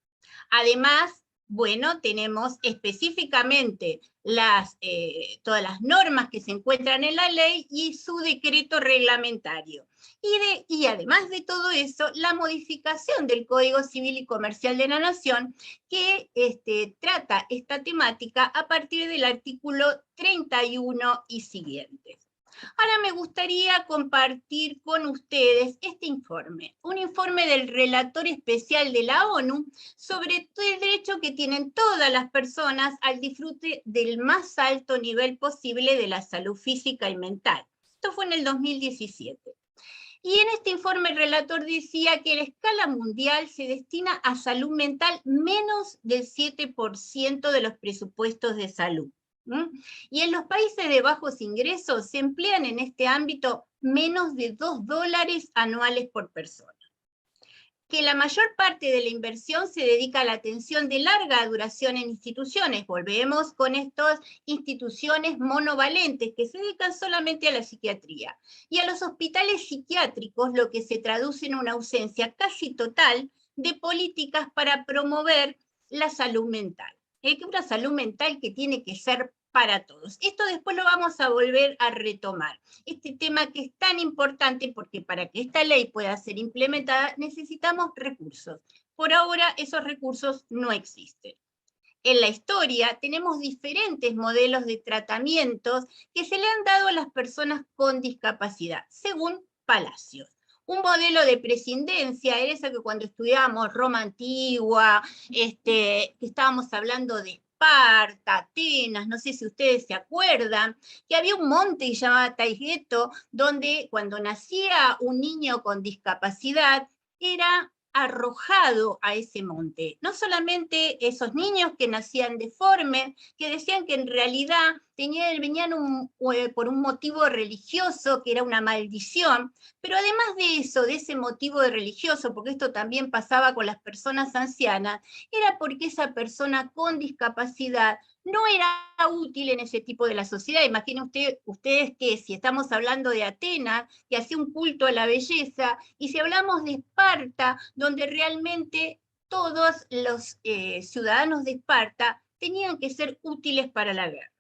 Además, bueno, tenemos específicamente todas las normas que se encuentran en la ley y su decreto reglamentario. Y además de todo eso, la modificación del Código Civil y Comercial de la Nación, que trata esta temática a partir del artículo 31 y siguientes. Ahora me gustaría compartir con ustedes este informe, un informe del relator especial de la ONU sobre el derecho que tienen todas las personas al disfrute del más alto nivel posible de la salud física y mental. Esto fue en el 2017. Y en este informe el relator decía que a la escala mundial se destina a salud mental menos del 7% de los presupuestos de salud. Y en los países de bajos ingresos se emplean en este ámbito menos de $2 anuales por persona. Que la mayor parte de la inversión se dedica a la atención de larga duración en instituciones. Volvemos con estas instituciones monovalentes que se dedican solamente a la psiquiatría. Y a los hospitales psiquiátricos, lo que se traduce en una ausencia casi total de políticas para promover la salud mental. Una salud mental que tiene que ser para todos. Esto después lo vamos a volver a retomar. Este tema que es tan importante porque para que esta ley pueda ser implementada necesitamos recursos. Por ahora esos recursos no existen. En la historia tenemos diferentes modelos de tratamientos que se le han dado a las personas con discapacidad, según Palacios. Un modelo de prescindencia era ese que cuando estudiábamos Roma antigua, que estábamos hablando de Esparta, Atenas, no sé si ustedes se acuerdan, que había un monte que se llamaba Taygeto, donde cuando nacía un niño con discapacidad, era arrojado a ese monte. No solamente esos niños que nacían deformes, que decían que en realidad venían por un motivo religioso, que era una maldición, pero además de eso, de ese motivo religioso, porque esto también pasaba con las personas ancianas, era porque esa persona con discapacidad no era útil en ese tipo de la sociedad. Imaginen ustedes que si estamos hablando de Atenas, que hacía un culto a la belleza, y si hablamos de Esparta, donde realmente todos los ciudadanos de Esparta tenían que ser útiles para la guerra.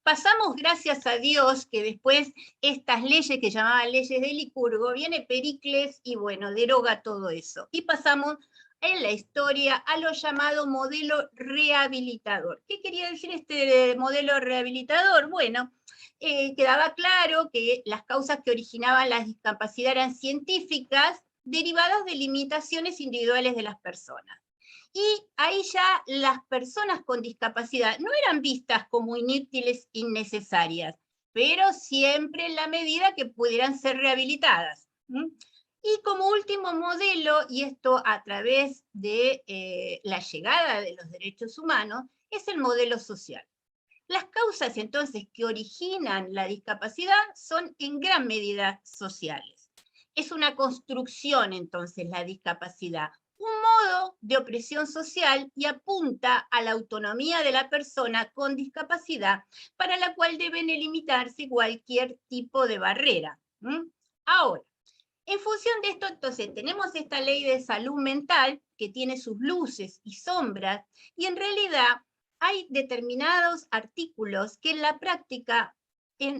Pasamos, gracias a Dios, que después estas leyes que llamaban leyes de Licurgo, viene Pericles y bueno, deroga todo eso. Y pasamos en la historia a lo llamado modelo rehabilitador. ¿Qué quería decir este modelo rehabilitador? Bueno, quedaba claro que las causas que originaban la discapacidad eran científicas, derivadas de limitaciones individuales de las personas. Y ahí ya las personas con discapacidad no eran vistas como inútiles, innecesarias, pero siempre en la medida que pudieran ser rehabilitadas. Y como último modelo, y esto a través de la llegada de los derechos humanos, es el modelo social. Las causas entonces que originan la discapacidad son en gran medida sociales. Es una construcción entonces la discapacidad, un modo de opresión social y apunta a la autonomía de la persona con discapacidad, para la cual deben elimitarse cualquier tipo de barrera. Ahora, en función de esto, entonces, tenemos esta ley de salud mental que tiene sus luces y sombras, y en realidad hay determinados artículos que en la práctica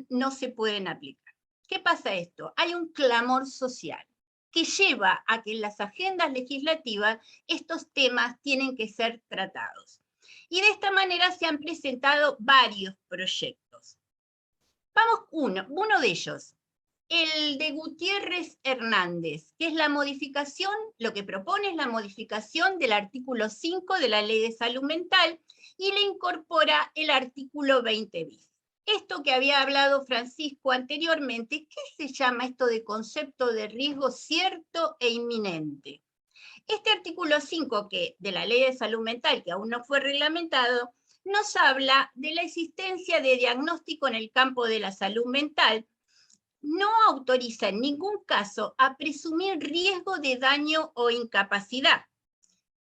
no se pueden aplicar. ¿Qué pasa esto? Hay un clamor social que lleva a que en las agendas legislativas estos temas tienen que ser tratados. Y de esta manera se han presentado varios proyectos. Vamos, uno de ellos, el de Gutiérrez Hernández, que es la modificación, lo que propone es la modificación del artículo 5 de la Ley de Salud Mental y le incorpora el artículo 20 bis. Esto que había hablado Francisco anteriormente, ¿qué se llama esto de concepto de riesgo cierto e inminente? Este artículo 5 de la Ley de Salud Mental, que aún no fue reglamentado, nos habla de la existencia de diagnóstico en el campo de la salud mental. No autoriza en ningún caso a presumir riesgo de daño o incapacidad,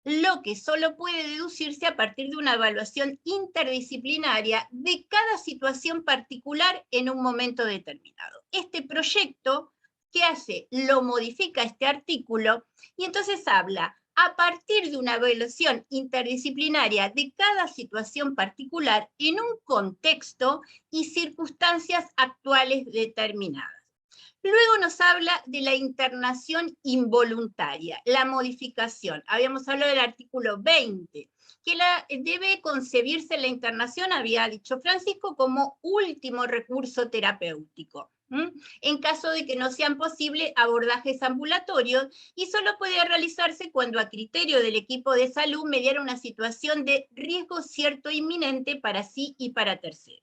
lo que solo puede deducirse a partir de una evaluación interdisciplinaria de cada situación particular en un momento determinado. Este proyecto, ¿qué hace? Lo modifica este artículo y entonces habla a partir de una evaluación interdisciplinaria de cada situación particular en un contexto y circunstancias actuales determinadas. Luego nos habla de la internación involuntaria, la modificación. Habíamos hablado del artículo 20, que debe concebirse la internación, había dicho Francisco, como último recurso terapéutico, en caso de que no sean posibles abordajes ambulatorios, y solo puede realizarse cuando a criterio del equipo de salud mediara una situación de riesgo cierto e inminente para sí y para terceros.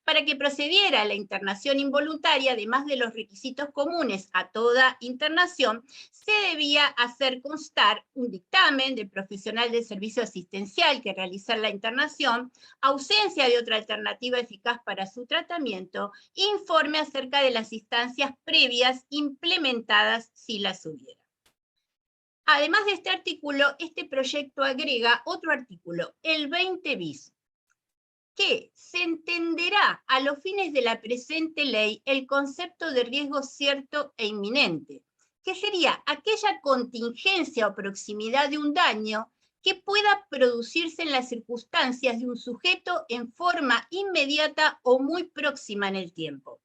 Para que procediera a la internación involuntaria, además de los requisitos comunes a toda internación, se debía hacer constar un dictamen del profesional del servicio asistencial que realizar la internación, ausencia de otra alternativa eficaz para su tratamiento, informe acerca de las instancias previas implementadas si las hubiera. Además de este artículo, este proyecto agrega otro artículo, el 20 bis, que se entenderá a los fines de la presente ley el concepto de riesgo cierto e inminente, que sería aquella contingencia o proximidad de un daño que pueda producirse en las circunstancias de un sujeto en forma inmediata o muy próxima en el tiempo.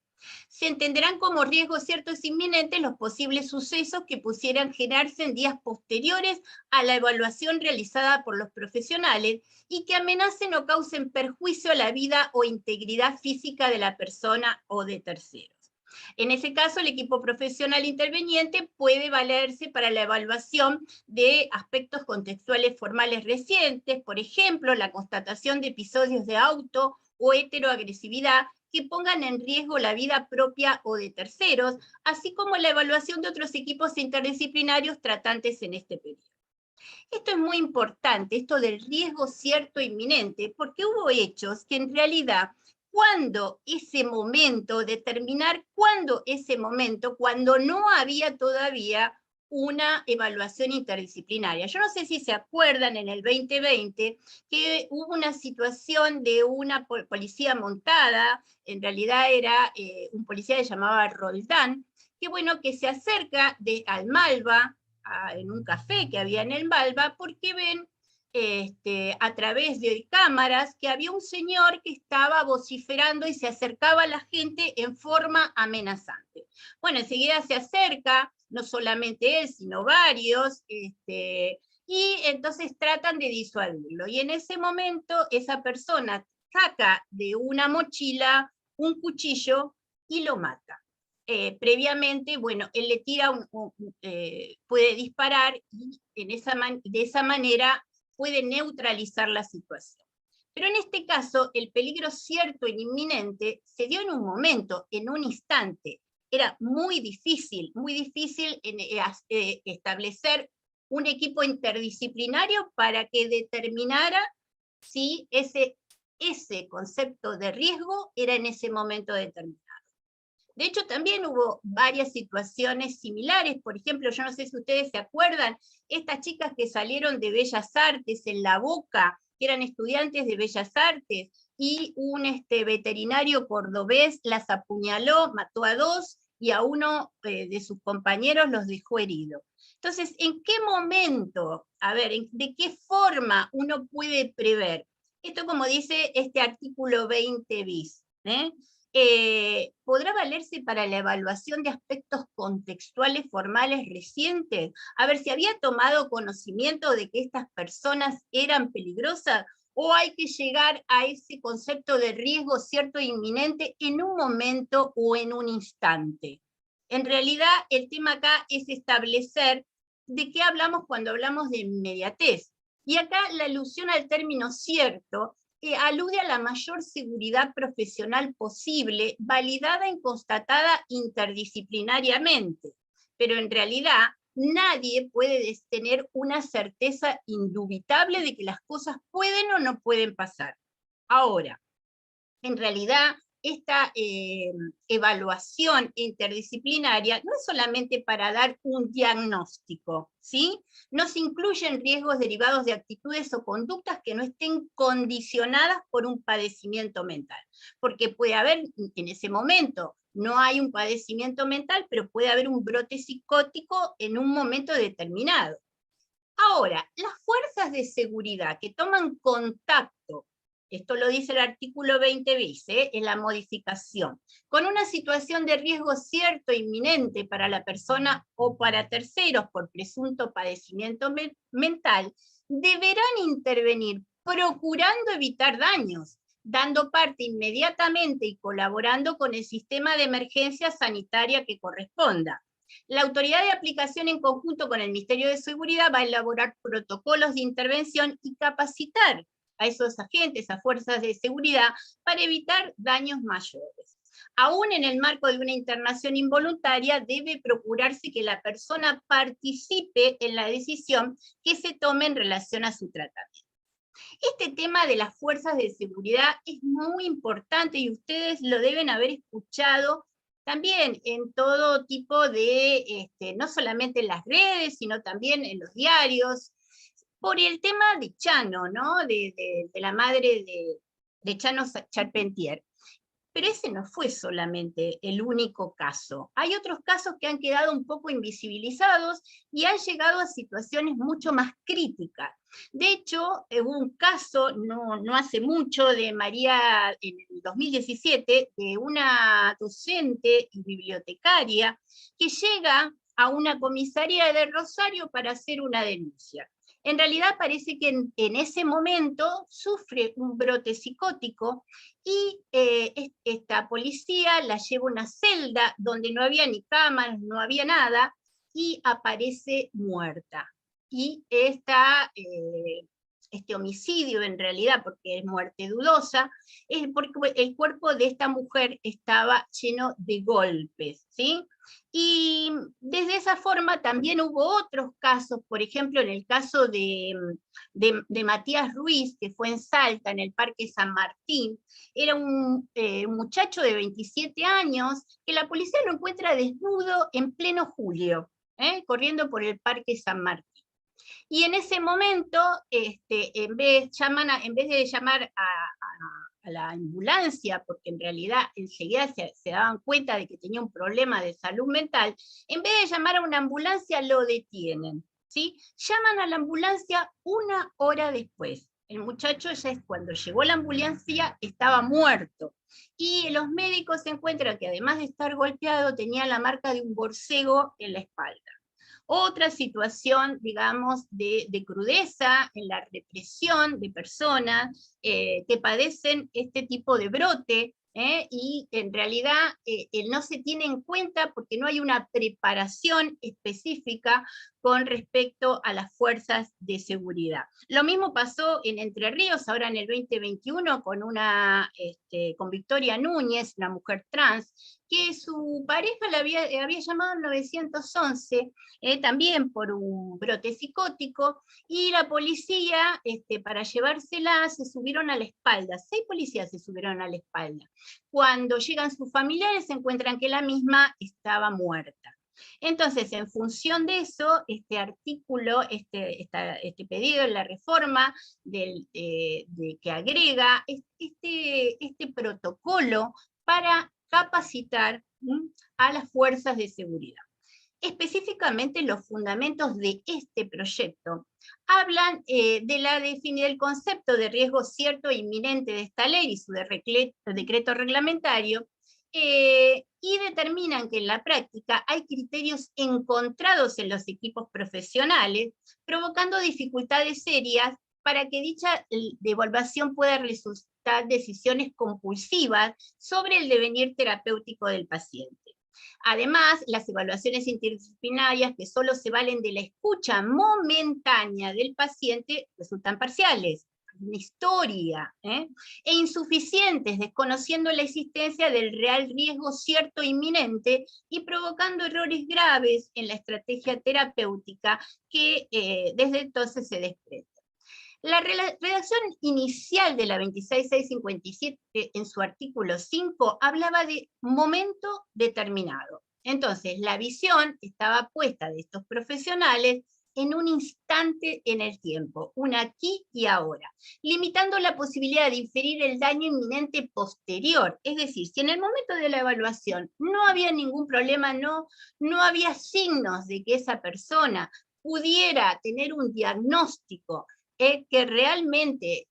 Se entenderán como riesgos ciertos e inminentes los posibles sucesos que pudieran generarse en días posteriores a la evaluación realizada por los profesionales y que amenacen o causen perjuicio a la vida o integridad física de la persona o de terceros. En ese caso, el equipo profesional interveniente puede valerse para la evaluación de aspectos contextuales formales recientes, por ejemplo, la constatación de episodios de auto o heteroagresividad que pongan en riesgo la vida propia o de terceros, así como la evaluación de otros equipos interdisciplinarios tratantes en este periodo. Esto es muy importante, esto del riesgo cierto e inminente, porque hubo hechos que en realidad, determinar cuándo ese momento, cuando no había todavía una evaluación interdisciplinaria. Yo no sé si se acuerdan en el 2020 que hubo una situación de una policía montada, en realidad era un policía que se llamaba Roldán, que se acerca al Malva, en un café que había en el Malva, porque ven a través de cámaras que había un señor que estaba vociferando y se acercaba a la gente en forma amenazante. Bueno, enseguida se acerca, no solamente él, sino varios, y entonces tratan de disuadirlo. Y en ese momento esa persona saca de una mochila un cuchillo y lo mata. Previamente, él le tira, puede disparar y de esa manera puede neutralizar la situación. Pero en este caso, el peligro cierto e inminente se dio en un momento, en un instante. era muy difícil establecer un equipo interdisciplinario para que determinara si ese concepto de riesgo era en ese momento determinado. De hecho, también hubo varias situaciones similares. Por ejemplo, yo no sé si ustedes se acuerdan, estas chicas que salieron de Bellas Artes en La Boca, que eran estudiantes de Bellas Artes, y un veterinario cordobés las apuñaló, mató a 2, y a uno de sus compañeros los dejó herido. Entonces, ¿en qué momento, de qué forma uno puede prever? Esto, como dice este artículo 20 bis, ¿podrá valerse para la evaluación de aspectos contextuales formales recientes? A ver, si había tomado conocimiento de que estas personas eran peligrosas, o hay que llegar a ese concepto de riesgo cierto e inminente en un momento o en un instante. En realidad, el tema acá es establecer de qué hablamos cuando hablamos de inmediatez. Y acá la alusión al término cierto alude a la mayor seguridad profesional posible, validada y constatada interdisciplinariamente. Pero en realidad, nadie puede tener una certeza indubitable de que las cosas pueden o no pueden pasar. Ahora, en realidad, esta evaluación interdisciplinaria no es solamente para dar un diagnóstico, ¿sí? No se incluyen riesgos derivados de actitudes o conductas que no estén condicionadas por un padecimiento mental, porque puede haber en ese momento, no hay un padecimiento mental, pero puede haber un brote psicótico en un momento determinado. Ahora, las fuerzas de seguridad que toman contacto, esto lo dice el artículo 20 bis, en la modificación, con una situación de riesgo cierto e inminente para la persona o para terceros por presunto padecimiento mental, deberán intervenir procurando evitar daños, dando parte inmediatamente y colaborando con el sistema de emergencia sanitaria que corresponda. La autoridad de aplicación, en conjunto con el Ministerio de Seguridad, va a elaborar protocolos de intervención y capacitar a esos agentes, a fuerzas de seguridad, para evitar daños mayores. Aún en el marco de una internación involuntaria, debe procurarse que la persona participe en la decisión que se tome en relación a su tratamiento. Este tema de las fuerzas de seguridad es muy importante y ustedes lo deben haber escuchado también en todo tipo de, no solamente en las redes, sino también en los diarios, por el tema de Chano, ¿no? De la madre de Chano Charpentier. Pero ese no fue solamente el único caso. Hay otros casos que han quedado un poco invisibilizados y han llegado a situaciones mucho más críticas. De hecho, hubo un caso, no hace mucho, de María, en el 2017, de una docente y bibliotecaria que llega a una comisaría de Rosario para hacer una denuncia. En realidad parece que en ese momento sufre un brote psicótico y esta policía la lleva a una celda donde no había ni cámaras, no había nada, y aparece muerta. Y este homicidio, en realidad, porque es muerte dudosa, es porque el cuerpo de esta mujer estaba lleno de golpes, ¿sí? Y desde esa forma también hubo otros casos, por ejemplo, en el caso de Matías Ruiz, que fue en Salta, en el Parque San Martín. Era un muchacho de 27 años, que la policía lo encuentra desnudo en pleno julio, corriendo por el Parque San Martín. Y en ese momento, en vez de llamar a la ambulancia, porque en realidad enseguida se daban cuenta de que tenía un problema de salud mental, en vez de llamar a una ambulancia, lo detienen, ¿sí? Llaman a la ambulancia 1 hora después. El muchacho, cuando llegó la ambulancia, estaba muerto. Y los médicos se encuentran que, además de estar golpeado, tenía la marca de un borcego en la espalda. Otra situación, digamos, de crudeza en la represión de personas que padecen este tipo de brote, y en realidad no se tiene en cuenta porque no hay una preparación específica con respecto a las fuerzas de seguridad. Lo mismo pasó en Entre Ríos, ahora en el 2021, con Victoria Núñez, una mujer trans, que su pareja le había llamado al 911, también por un brote psicótico, y la policía, para llevársela, se subieron a la espalda. 6 policías se subieron a la espalda. Cuando llegan sus familiares, se encuentran que la misma estaba muerta. Entonces, en función de eso, este artículo, este pedido de la reforma que agrega este protocolo para capacitar a las fuerzas de seguridad. Específicamente los fundamentos de este proyecto hablan del concepto de riesgo cierto e inminente de esta ley y su decreto reglamentario, y determinan que en la práctica hay criterios encontrados en los equipos profesionales, provocando dificultades serias para que dicha evaluación pueda resultar decisiones compulsivas sobre el devenir terapéutico del paciente. Además, las evaluaciones interdisciplinarias que solo se valen de la escucha momentánea del paciente resultan parciales, una historia, e insuficientes, desconociendo la existencia del real riesgo cierto e inminente y provocando errores graves en la estrategia terapéutica que desde entonces se desprende. La redacción inicial de la 26657 en su artículo 5 hablaba de momento determinado. Entonces, la visión estaba puesta de estos profesionales en un instante en el tiempo, un aquí y ahora, limitando la posibilidad de inferir el daño inminente posterior. Es decir, si en el momento de la evaluación no había ningún problema, no había signos de que esa persona pudiera tener un diagnóstico que realmente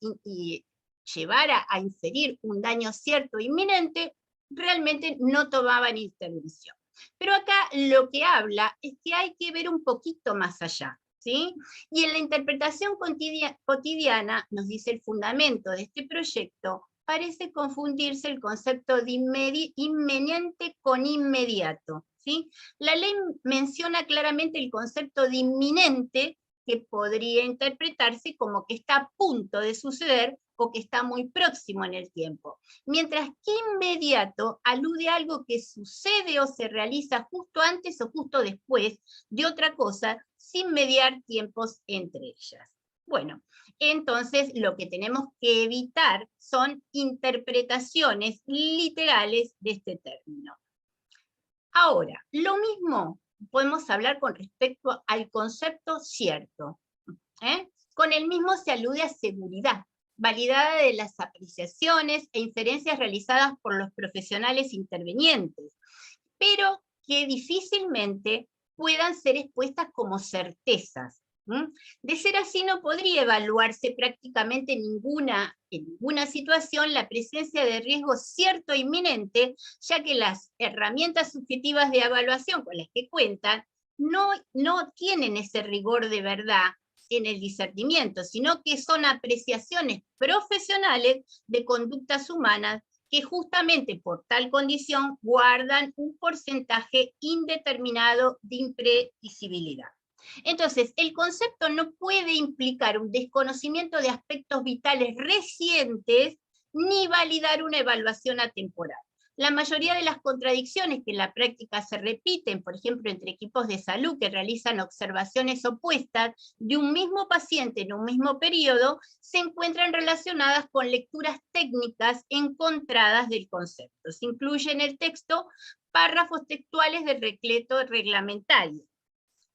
llevara a inferir un daño cierto e inminente, realmente no tomaban intervención. Pero acá lo que habla es que hay que ver un poquito más allá, ¿sí? Y en la interpretación cotidiana, nos dice el fundamento de este proyecto, parece confundirse el concepto de inminente con inmediato, ¿sí? La ley menciona claramente el concepto de inminente, que podría interpretarse como que está a punto de suceder o que está muy próximo en el tiempo, mientras que inmediato alude a algo que sucede o se realiza justo antes o justo después de otra cosa, sin mediar tiempos entre ellas. Bueno, entonces lo que tenemos que evitar son interpretaciones literales de este término. Ahora, lo mismo podemos hablar con respecto al concepto cierto. Con el mismo se alude a seguridad, validada de las apreciaciones e inferencias realizadas por los profesionales intervenientes, pero que difícilmente puedan ser expuestas como certezas. De ser así, no podría evaluarse prácticamente en ninguna situación la presencia de riesgo cierto e inminente, ya que las herramientas subjetivas de evaluación con las que cuentan no tienen ese rigor de verdad en el discernimiento, sino que son apreciaciones profesionales de conductas humanas que justamente por tal condición guardan un porcentaje indeterminado de imprevisibilidad. Entonces, el concepto no puede implicar un desconocimiento de aspectos vitales recientes ni validar una evaluación atemporal. La mayoría de las contradicciones que en la práctica se repiten, por ejemplo, entre equipos de salud que realizan observaciones opuestas de un mismo paciente en un mismo periodo, se encuentran relacionadas con lecturas técnicas encontradas del concepto. Se incluye en el texto párrafos textuales del decreto reglamentario.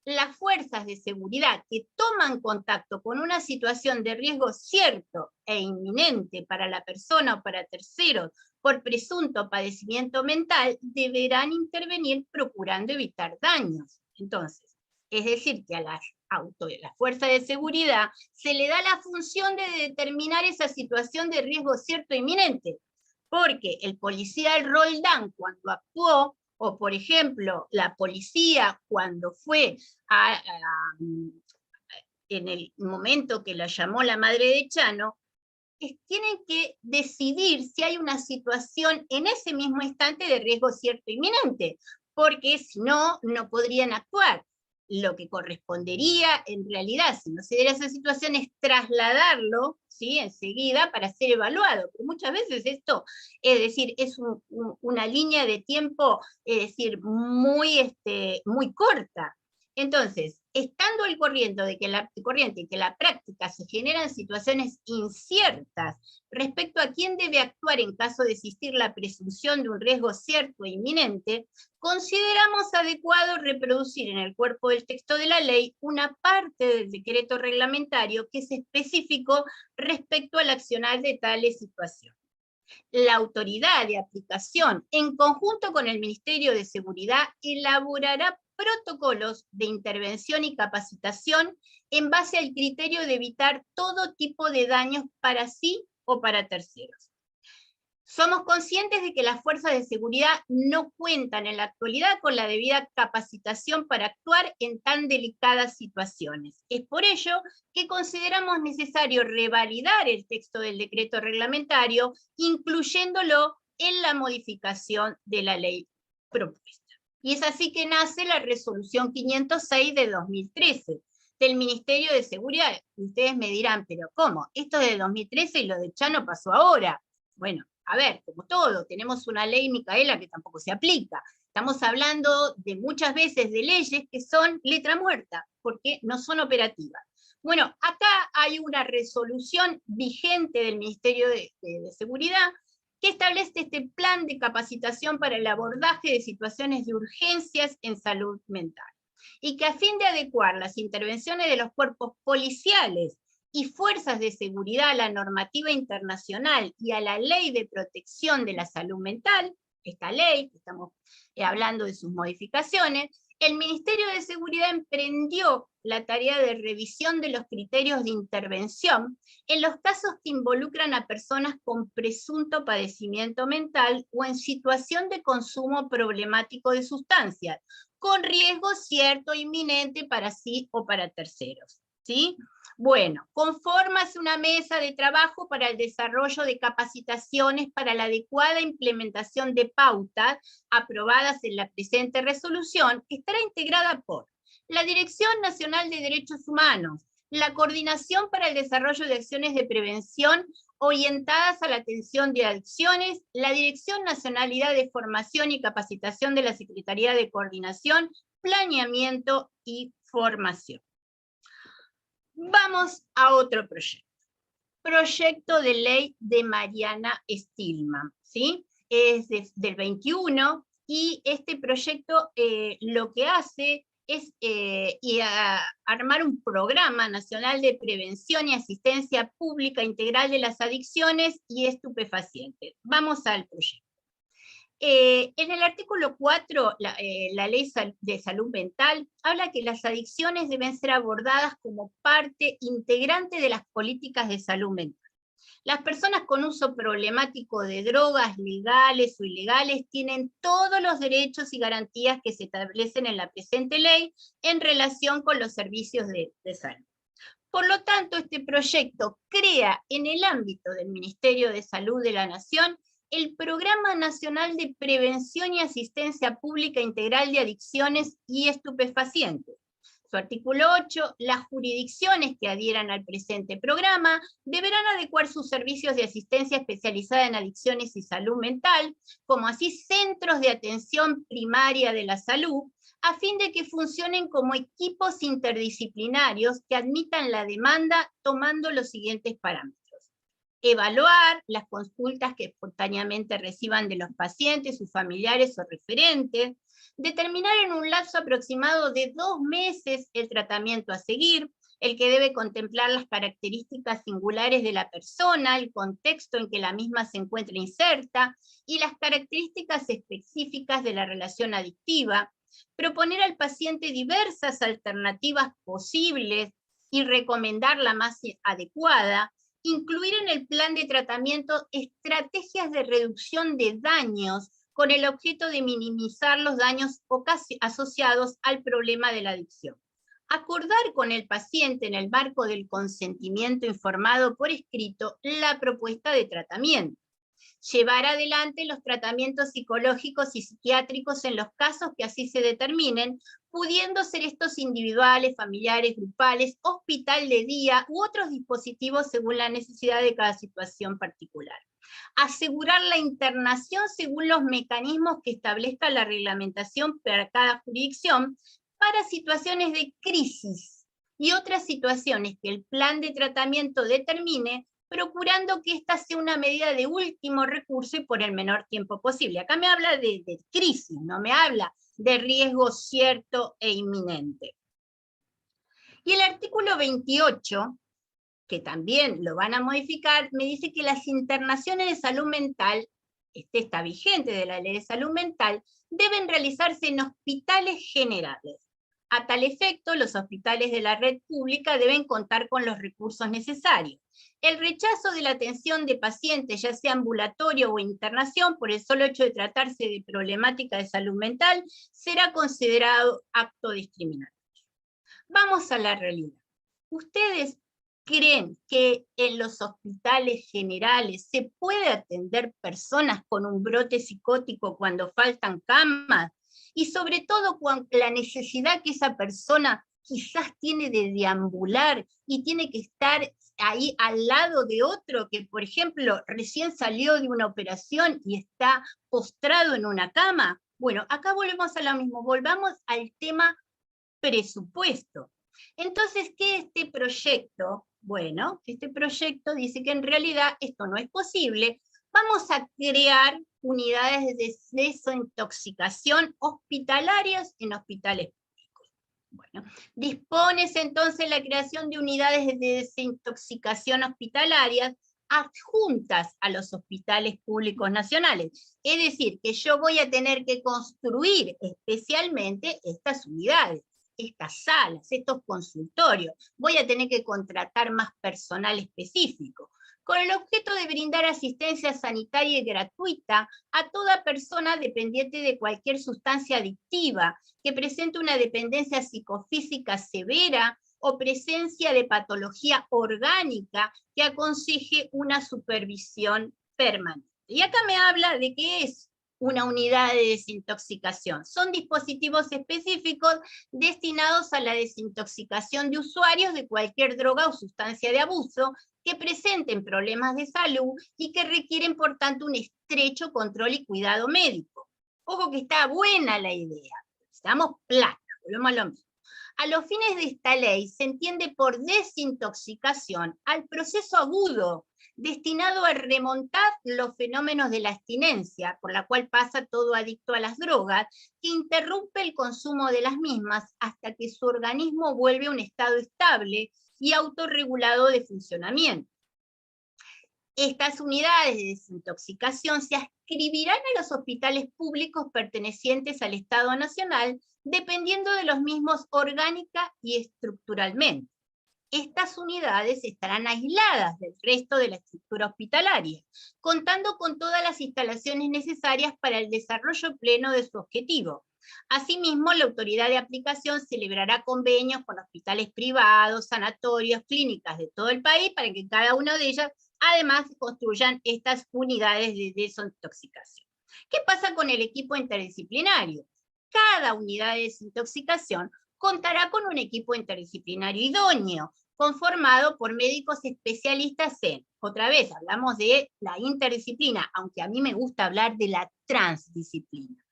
Las fuerzas de seguridad que toman contacto con una situación de riesgo cierto e inminente para la persona o para terceros por presunto padecimiento mental, deberán intervenir procurando evitar daños. Entonces, es decir, que a la fuerza de seguridad se le da la función de determinar esa situación de riesgo cierto e inminente, porque el policía del Roldán, cuando actuó, o por ejemplo, la policía cuando fue en el momento que la llamó la madre de Chano, tienen que decidir si hay una situación en ese mismo instante de riesgo cierto e inminente, porque si no, no podrían actuar. lo que correspondería en realidad, si no se diera esa situación, es trasladarlo, ¿sí?, enseguida para ser evaluado. Pero muchas veces esto, es decir, es una línea de tiempo, es decir, muy corta. Entonces, estando al corriente de que la práctica se generan situaciones inciertas respecto a quién debe actuar en caso de existir la presunción de un riesgo cierto e inminente, consideramos adecuado reproducir en el cuerpo del texto de la ley una parte del decreto reglamentario que es específico respecto al accionar de tales situaciones. La autoridad de aplicación, en conjunto con el Ministerio de Seguridad, elaborará protocolos de intervención y capacitación en base al criterio de evitar todo tipo de daños para sí o para terceros. Somos conscientes de que las fuerzas de seguridad no cuentan en la actualidad con la debida capacitación para actuar en tan delicadas situaciones. Es por ello que consideramos necesario revalidar el texto del decreto reglamentario, incluyéndolo en la modificación de la ley propuesta. Y es así que nace la resolución 506 de 2013 del Ministerio de Seguridad. Ustedes me dirán, pero ¿cómo? Esto es de 2013 y lo de Chano pasó ahora. Bueno, a ver, como todo, tenemos una ley, Micaela, que tampoco se aplica. Estamos hablando de muchas veces de leyes que son letra muerta, porque no son operativas. Bueno, acá hay una resolución vigente del Ministerio de Seguridad que establece este plan de capacitación para el abordaje de situaciones de urgencias en salud mental, y que a fin de adecuar las intervenciones de los cuerpos policiales y fuerzas de seguridad a la normativa internacional y a la ley de protección de la salud mental, esta ley, que estamos hablando de sus modificaciones, el Ministerio de Seguridad emprendió la tarea de revisión de los criterios de intervención en los casos que involucran a personas con presunto padecimiento mental o en situación de consumo problemático de sustancias, con riesgo cierto e inminente para sí o para terceros, ¿sí? Bueno, confórmase una mesa de trabajo para el desarrollo de capacitaciones para la adecuada implementación de pautas aprobadas en la presente resolución, que estará integrada por la Dirección Nacional de Derechos Humanos, la Coordinación para el Desarrollo de Acciones de Prevención orientadas a la atención de adicciones, la Dirección Nacionalidad de Formación y Capacitación de la Secretaría de Coordinación, Planeamiento y Formación. Vamos a otro proyecto. Proyecto de ley de Mariana Stillman, ¿sí? Es del 21, y este proyecto lo que hace es armar un programa nacional de prevención y asistencia pública integral de las adicciones y estupefacientes. Vamos al proyecto. En el artículo 4, la Ley de Salud Mental habla que las adicciones deben ser abordadas como parte integrante de las políticas de salud mental. Las personas con uso problemático de drogas legales o ilegales tienen todos los derechos y garantías que se establecen en la presente ley en relación con los servicios de salud. Por lo tanto, este proyecto crea en el ámbito del Ministerio de Salud de la Nación el Programa Nacional de Prevención y Asistencia Pública Integral de Adicciones y Estupefacientes. Su artículo 8, las jurisdicciones que adhieran al presente programa deberán adecuar sus servicios de asistencia especializada en adicciones y salud mental, como así centros de atención primaria de la salud, a fin de que funcionen como equipos interdisciplinarios que admitan la demanda tomando los siguientes parámetros. Evaluar las consultas que espontáneamente reciban de los pacientes, sus familiares o referentes, determinar en un lapso aproximado de 2 meses el tratamiento a seguir, el que debe contemplar las características singulares de la persona, el contexto en que la misma se encuentra inserta, y las características específicas de la relación adictiva, proponer al paciente diversas alternativas posibles y recomendar la más adecuada, incluir en el plan de tratamiento estrategias de reducción de daños con el objeto de minimizar los daños asociados al problema de la adicción. Acordar con el paciente en el marco del consentimiento informado por escrito la propuesta de tratamiento. llevar adelante los tratamientos psicológicos y psiquiátricos en los casos que así se determinen, pudiendo ser estos individuales, familiares, grupales, hospital de día u otros dispositivos según la necesidad de cada situación particular. Asegurar la internación según los mecanismos que establezca la reglamentación para cada jurisdicción para situaciones de crisis y otras situaciones que el plan de tratamiento determine, procurando que esta sea una medida de último recurso y por el menor tiempo posible. Acá me habla de crisis, no me habla de riesgo cierto e inminente. Y el artículo 28, que también lo van a modificar, me dice que las internaciones de salud mental, este está vigente de la Ley de Salud Mental, deben realizarse en hospitales generales. A tal efecto, los hospitales de la red pública deben contar con los recursos necesarios. El rechazo de la atención de pacientes, ya sea ambulatorio o internación, por el solo hecho de tratarse de problemática de salud mental, será considerado acto discriminatorio. Vamos a la realidad. ¿Ustedes creen que en los hospitales generales se puede atender personas con un brote psicótico cuando faltan camas? Y sobre todo con la necesidad que esa persona quizás tiene de deambular y tiene que estar ahí al lado de otro que, por ejemplo, recién salió de una operación y está postrado en una cama. Bueno, acá volvemos a lo mismo, volvamos al tema presupuesto. Entonces, ¿qué es este proyecto? Bueno, este proyecto dice que en realidad esto no es posible. Vamos a crear unidades de desintoxicación hospitalarias en hospitales públicos. Bueno, dispones entonces la creación de unidades de desintoxicación hospitalarias adjuntas a los hospitales públicos nacionales. Es decir, que yo voy a tener que construir especialmente estas unidades, estas salas, estos consultorios. Voy a tener que contratar más personal específico, con el objeto de brindar asistencia sanitaria y gratuita a toda persona dependiente de cualquier sustancia adictiva, que presente una dependencia psicofísica severa o presencia de patología orgánica que aconseje una supervisión permanente. Y acá me habla de qué es una unidad de desintoxicación. Son dispositivos específicos destinados a la desintoxicación de usuarios de cualquier droga o sustancia de abuso que presenten problemas de salud y que requieren, por tanto, un estrecho control y cuidado médico. Ojo que está buena la idea. Necesitamos plata, volvemos a lo mismo. A los fines de esta ley se entiende por desintoxicación al proceso agudo destinado a remontar los fenómenos de la abstinencia, por la cual pasa todo adicto a las drogas, que interrumpe el consumo de las mismas hasta que su organismo vuelve a un estado estable y autorregulado de funcionamiento. Estas unidades de desintoxicación se adscribirán a los hospitales públicos pertenecientes al Estado Nacional, dependiendo de los mismos orgánica y estructuralmente. Estas unidades estarán aisladas del resto de la estructura hospitalaria, contando con todas las instalaciones necesarias para el desarrollo pleno de su objetivo. Asimismo, la autoridad de aplicación celebrará convenios con hospitales privados, sanatorios, clínicas de todo el país, para que cada una de ellas, además, construyan estas unidades de desintoxicación. ¿Qué pasa con el equipo interdisciplinario? Cada unidad de desintoxicación contará con un equipo interdisciplinario idóneo, conformado por médicos especialistas en, otra vez, hablamos de la interdisciplina, aunque a mí me gusta hablar de la transdisciplina.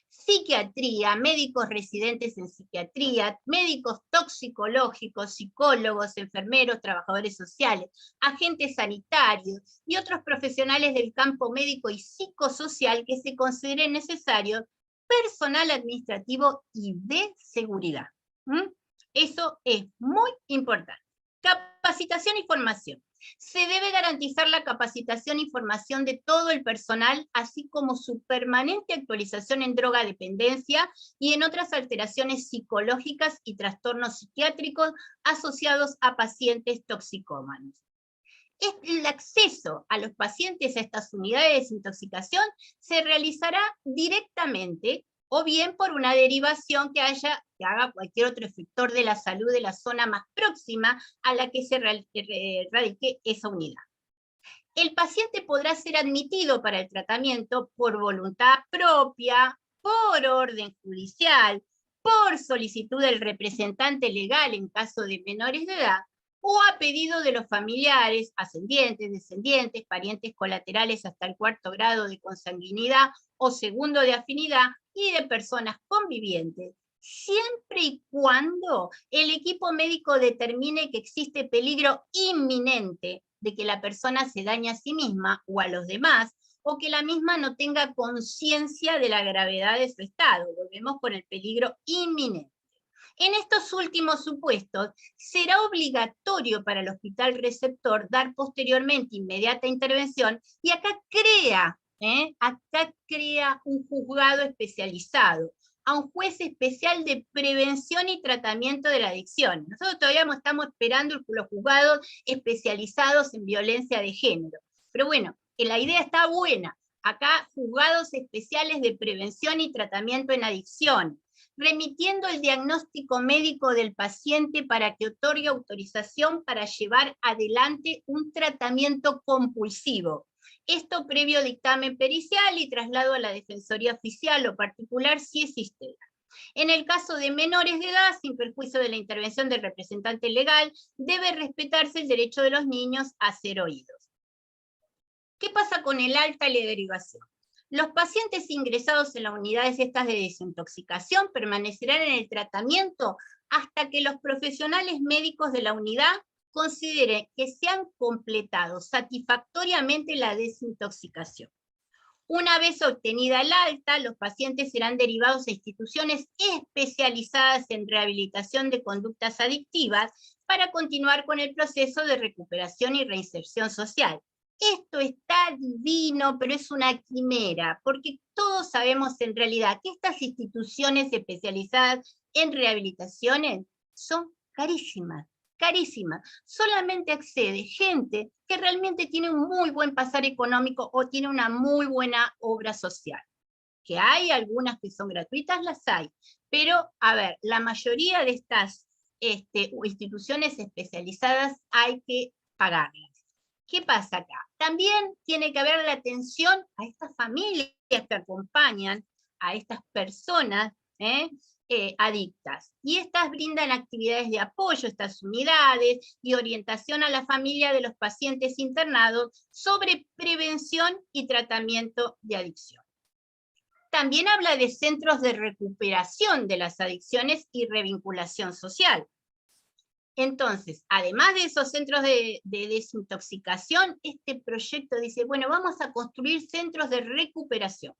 Psiquiatría, médicos residentes en psiquiatría, médicos toxicológicos, psicólogos, enfermeros, trabajadores sociales, agentes sanitarios y otros profesionales del campo médico y psicosocial que se consideren necesarios, personal administrativo y de seguridad. Eso es muy importante. Capacitación y formación. Se debe garantizar la capacitación y formación de todo el personal, así como su permanente actualización en drogadependencia y en otras alteraciones psicológicas y trastornos psiquiátricos asociados a pacientes toxicómanos. El acceso a los pacientes a estas unidades de desintoxicación se realizará directamente o bien por una derivación que haga cualquier otro efector de la salud de la zona más próxima a la que se radique esa unidad. El paciente podrá ser admitido para el tratamiento por voluntad propia, por orden judicial, por solicitud del representante legal en caso de menores de edad, o a pedido de los familiares, ascendientes, descendientes, parientes colaterales hasta el 4º grado de consanguinidad o 2º de afinidad, y de personas convivientes, siempre y cuando el equipo médico determine que existe peligro inminente de que la persona se dañe a sí misma o a los demás, o que la misma no tenga conciencia de la gravedad de su estado. Volvemos con el peligro inminente. En estos últimos supuestos, será obligatorio para el hospital receptor dar posteriormente inmediata intervención, y acá crea un juzgado especializado, a un juez especial de prevención y tratamiento de la adicción. Nosotros todavía estamos esperando los juzgados especializados en violencia de género. Pero bueno, la idea está buena. Acá, juzgados especiales de prevención y tratamiento en adicción, remitiendo el diagnóstico médico del paciente para que otorgue autorización para llevar adelante un tratamiento compulsivo. Esto previo dictamen pericial y traslado a la Defensoría Oficial o particular si existe. En el caso de menores de edad, sin perjuicio de la intervención del representante legal, debe respetarse el derecho de los niños a ser oídos. ¿Qué pasa con el alta y la derivación? Los pacientes ingresados en las unidades estas de desintoxicación permanecerán en el tratamiento hasta que los profesionales médicos de la unidad consideren que se han completado satisfactoriamente la desintoxicación. Una vez obtenida el alta, los pacientes serán derivados a instituciones especializadas en rehabilitación de conductas adictivas para continuar con el proceso de recuperación y reinserción social. Esto está divino, pero es una quimera, porque todos sabemos en realidad que estas instituciones especializadas en rehabilitaciones son carísimas. Carísimas. Solamente accede gente que realmente tiene un muy buen pasar económico o tiene una muy buena obra social. Que hay algunas que son gratuitas, las hay. Pero, a ver, la mayoría de estas instituciones especializadas hay que pagarlas. ¿Qué pasa acá? También tiene que haber la atención a estas familias que acompañan a estas personas, adictas. Y estas brindan actividades de apoyo, estas unidades, y orientación a la familia de los pacientes internados sobre prevención y tratamiento de adicción. También habla de centros de recuperación de las adicciones y revinculación social. Entonces, además de esos centros de desintoxicación, este proyecto dice, bueno, vamos a construir centros de recuperación.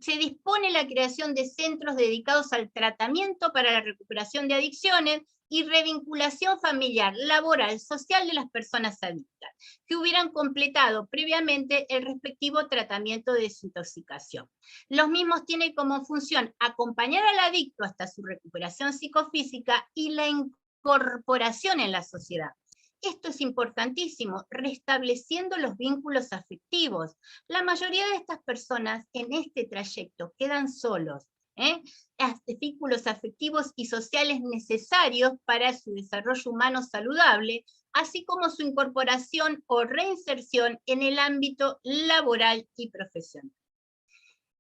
Se dispone la creación de centros dedicados al tratamiento para la recuperación de adicciones y revinculación familiar, laboral, social de las personas adictas, que hubieran completado previamente el respectivo tratamiento de desintoxicación. Los mismos tienen como función acompañar al adicto hasta su recuperación psicofísica y la incorporación en la sociedad. Esto es importantísimo, restableciendo los vínculos afectivos. La mayoría de estas personas en este trayecto quedan solos. Vínculos afectivos y sociales necesarios para su desarrollo humano saludable, así como su incorporación o reinserción en el ámbito laboral y profesional.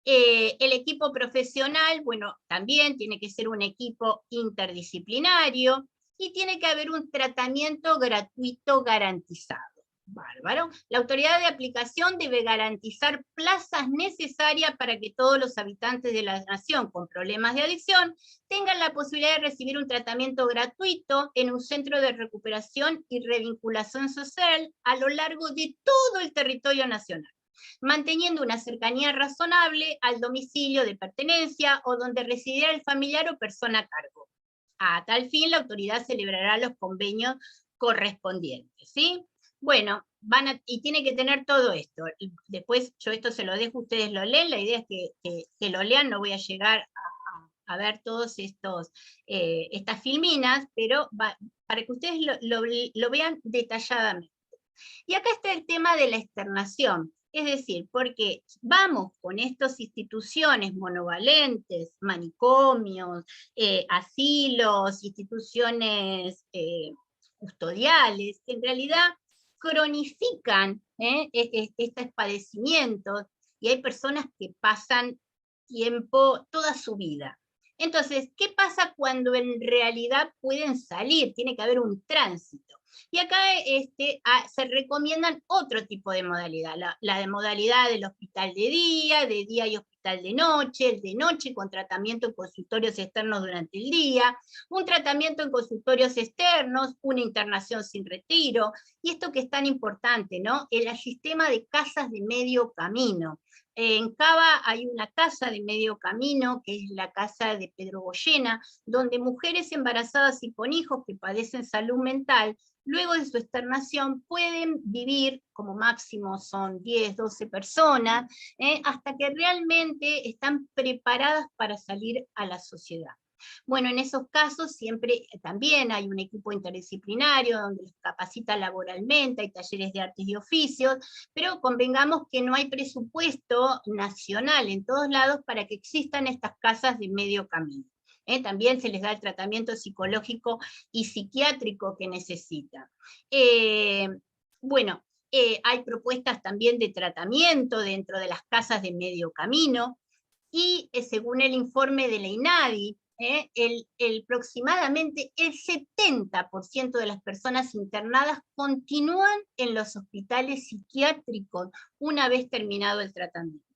El equipo profesional, bueno, también tiene que ser un equipo interdisciplinario, y tiene que haber un tratamiento gratuito garantizado. Bárbaro. La autoridad de aplicación debe garantizar plazas necesarias para que todos los habitantes de la nación con problemas de adicción tengan la posibilidad de recibir un tratamiento gratuito en un centro de recuperación y revinculación social a lo largo de todo el territorio nacional, manteniendo una cercanía razonable al domicilio de pertenencia o donde residiera el familiar o persona a cargo. A tal fin, la autoridad celebrará los convenios correspondientes, ¿sí? Bueno, y tiene que tener todo esto. Después yo esto se lo dejo, ustedes lo leen, la idea es que lo lean, no voy a llegar a ver todos estas filminas, pero para que ustedes lo vean detalladamente. Y acá está el tema de la externación. Es decir, porque vamos con estas instituciones monovalentes, manicomios, asilos, instituciones custodiales, que en realidad cronifican estos padecimientos, y hay personas que pasan tiempo, toda su vida. Entonces, ¿qué pasa cuando en realidad pueden salir? Tiene que haber un tránsito. Y acá se recomiendan otro tipo de modalidad, la de modalidad del hospital de día y hospital de noche, el de noche con tratamiento en consultorios externos durante el día, un tratamiento en consultorios externos, una internación sin retiro, y esto que es tan importante, ¿no? El sistema de casas de medio camino. En Cava hay una casa de medio camino, que es la casa de Pedro Goyena, donde mujeres embarazadas y con hijos que padecen salud mental, luego de su externación pueden vivir, como máximo son 10, 12 personas, hasta que realmente están preparadas para salir a la sociedad. Bueno, en esos casos siempre también hay un equipo interdisciplinario donde los capacita laboralmente, hay talleres de artes y oficios, pero convengamos que no hay presupuesto nacional en todos lados para que existan estas casas de medio camino. También se les da el tratamiento psicológico y psiquiátrico que necesitan. Bueno, hay propuestas también de tratamiento dentro de las casas de medio camino, y según el informe de la INADI, aproximadamente el 70% de las personas internadas continúan en los hospitales psiquiátricos una vez terminado el tratamiento.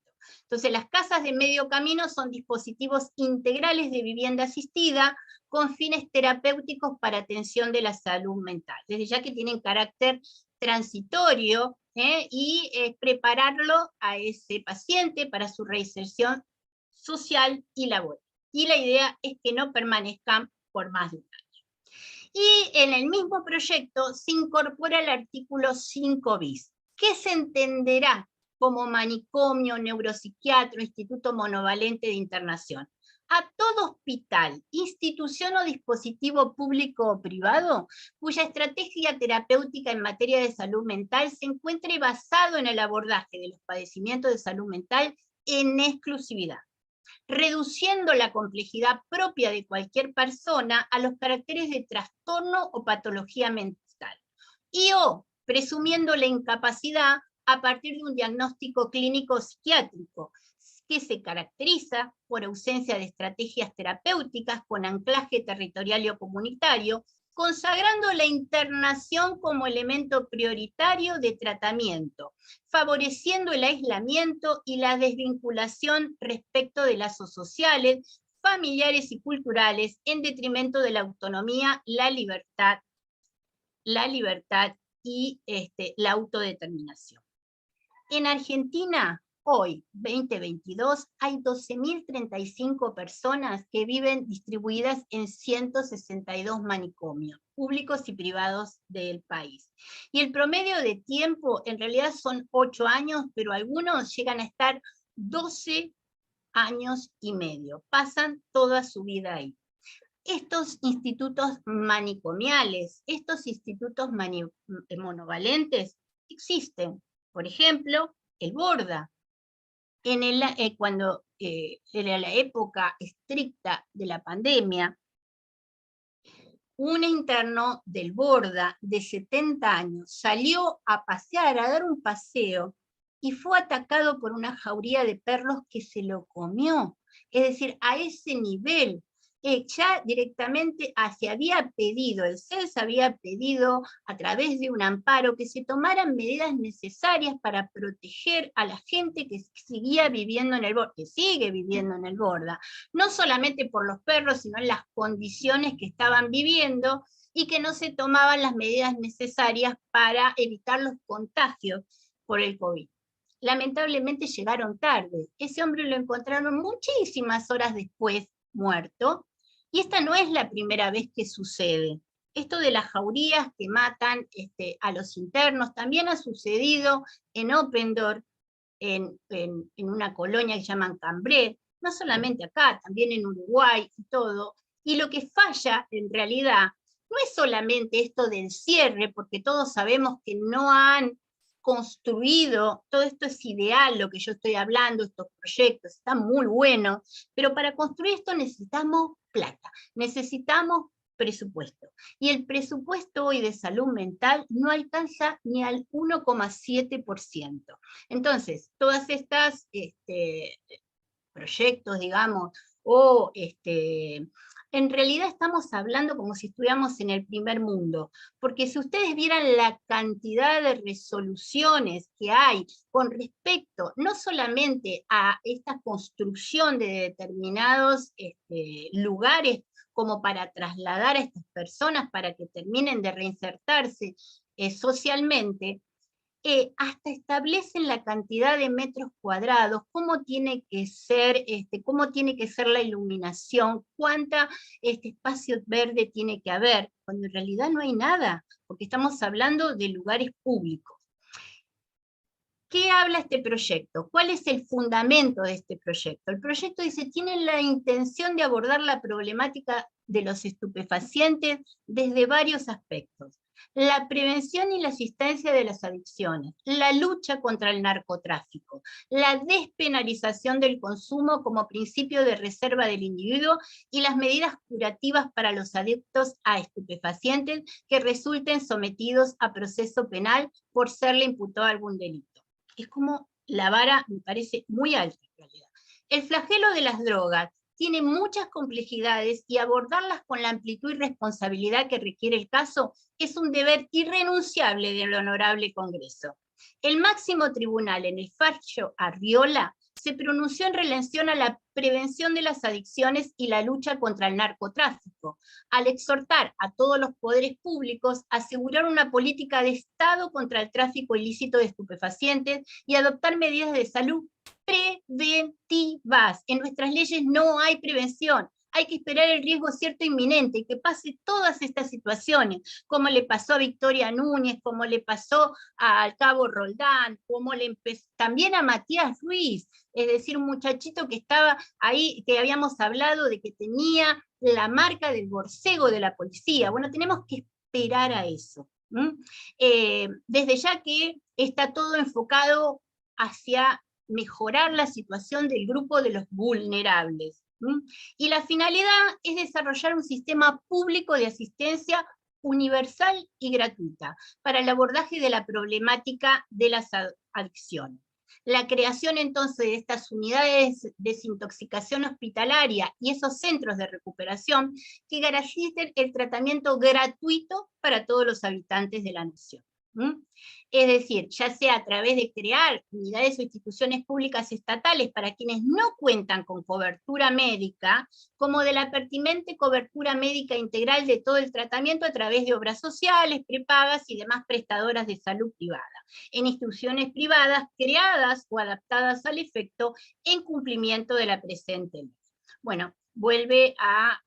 Entonces, las casas de medio camino son dispositivos integrales de vivienda asistida con fines terapéuticos para atención de la salud mental, desde ya que tienen carácter transitorio, y prepararlo a ese paciente para su reinserción social y laboral. Y la idea es que no permanezcan por más de un año. Y en el mismo proyecto se incorpora el artículo 5 bis, que se entenderá como manicomio, neuropsiquiatra, instituto monovalente de internación. A todo hospital, institución o dispositivo público o privado, cuya estrategia terapéutica en materia de salud mental se encuentre basado en el abordaje de los padecimientos de salud mental en exclusividad, reduciendo la complejidad propia de cualquier persona a los caracteres de trastorno o patología mental, o presumiendo la incapacidad a partir de un diagnóstico clínico psiquiátrico, que se caracteriza por ausencia de estrategias terapéuticas con anclaje territorial o comunitario, consagrando la internación como elemento prioritario de tratamiento, favoreciendo el aislamiento y la desvinculación respecto de lazos sociales, familiares y culturales, en detrimento de la autonomía, la libertad y la autodeterminación. En Argentina, hoy, 2022, hay 12.035 personas que viven distribuidas en 162 manicomios, públicos y privados del país. Y el promedio de tiempo, en realidad son 8 años, pero algunos llegan a estar 12 años y medio. Pasan toda su vida ahí. Estos institutos manicomiales, estos institutos monovalentes, existen. Por ejemplo, el Borda. Cuando era la época estricta de la pandemia, un interno del Borda de 70 años salió a pasear, a dar un paseo, y fue atacado por una jauría de perros que se lo comió. Es decir, a ese nivel. Ya directamente se había pedido, el CELS había pedido a través de un amparo que se tomaran medidas necesarias para proteger a la gente que seguía viviendo en el Borda, que sigue viviendo en el Borda, no solamente por los perros, sino en las condiciones que estaban viviendo, y que no se tomaban las medidas necesarias para evitar los contagios por el COVID. Lamentablemente llegaron tarde. Ese hombre lo encontraron muchísimas horas después, muerto. Y esta no es la primera vez que sucede. Esto de las jaurías que matan a los internos también ha sucedido en Oppendorf, en una colonia que llaman Cambrai, no solamente acá, también en Uruguay y todo. Y lo que falla en realidad no es solamente esto del cierre, porque todos sabemos que no han construido, todo esto es ideal, lo que yo estoy hablando, estos proyectos, están muy buenos, pero para construir esto necesitamos plata, necesitamos presupuesto. Y el presupuesto hoy de salud mental no alcanza ni al 1,7%. Entonces, todas estas proyectos, digamos, o en realidad estamos hablando como si estuviéramos en el primer mundo, porque si ustedes vieran la cantidad de resoluciones que hay con respecto no solamente a esta construcción de determinados lugares como para trasladar a estas personas para que terminen de reinsertarse socialmente, hasta establecen la cantidad de metros cuadrados, cómo tiene que ser la iluminación, cuánta espacio verde tiene que haber, cuando en realidad no hay nada, porque estamos hablando de lugares públicos. ¿Qué habla este proyecto? ¿Cuál es el fundamento de este proyecto? El proyecto dice, tiene la intención de abordar la problemática de los estupefacientes desde varios aspectos. La prevención y la asistencia de las adicciones, la lucha contra el narcotráfico, la despenalización del consumo como principio de reserva del individuo y las medidas curativas para los adictos a estupefacientes que resulten sometidos a proceso penal por serle imputado algún delito. Es como la vara me parece muy alta en realidad. El flagelo de las drogas tiene muchas complejidades y abordarlas con la amplitud y responsabilidad que requiere el caso es un deber irrenunciable del Honorable Congreso. El máximo tribunal en el fallo Arriola se pronunció en relación a la prevención de las adicciones y la lucha contra el narcotráfico, al exhortar a todos los poderes públicos a asegurar una política de Estado contra el tráfico ilícito de estupefacientes y adoptar medidas de salud preventivas. En nuestras leyes no hay prevención. Hay que esperar el riesgo cierto e inminente y que pase todas estas situaciones, como le pasó a Victoria Núñez, como le pasó al cabo Roldán, como también a Matías Ruiz, es decir, un muchachito que estaba ahí, que habíamos hablado de que tenía la marca del borcego de la policía. Bueno, tenemos que esperar a eso. Desde ya que está todo enfocado hacia mejorar la situación del grupo de los vulnerables. Y la finalidad es desarrollar un sistema público de asistencia universal y gratuita para el abordaje de la problemática de las adicciones. La creación entonces de estas unidades de desintoxicación hospitalaria y esos centros de recuperación que garanticen el tratamiento gratuito para todos los habitantes de la nación. Es decir, ya sea a través de crear unidades o instituciones públicas estatales para quienes no cuentan con cobertura médica, como de la pertinente cobertura médica integral de todo el tratamiento a través de obras sociales, prepagas y demás prestadoras de salud privada, en instituciones privadas creadas o adaptadas al efecto en cumplimiento de la presente ley. Bueno, vuelve a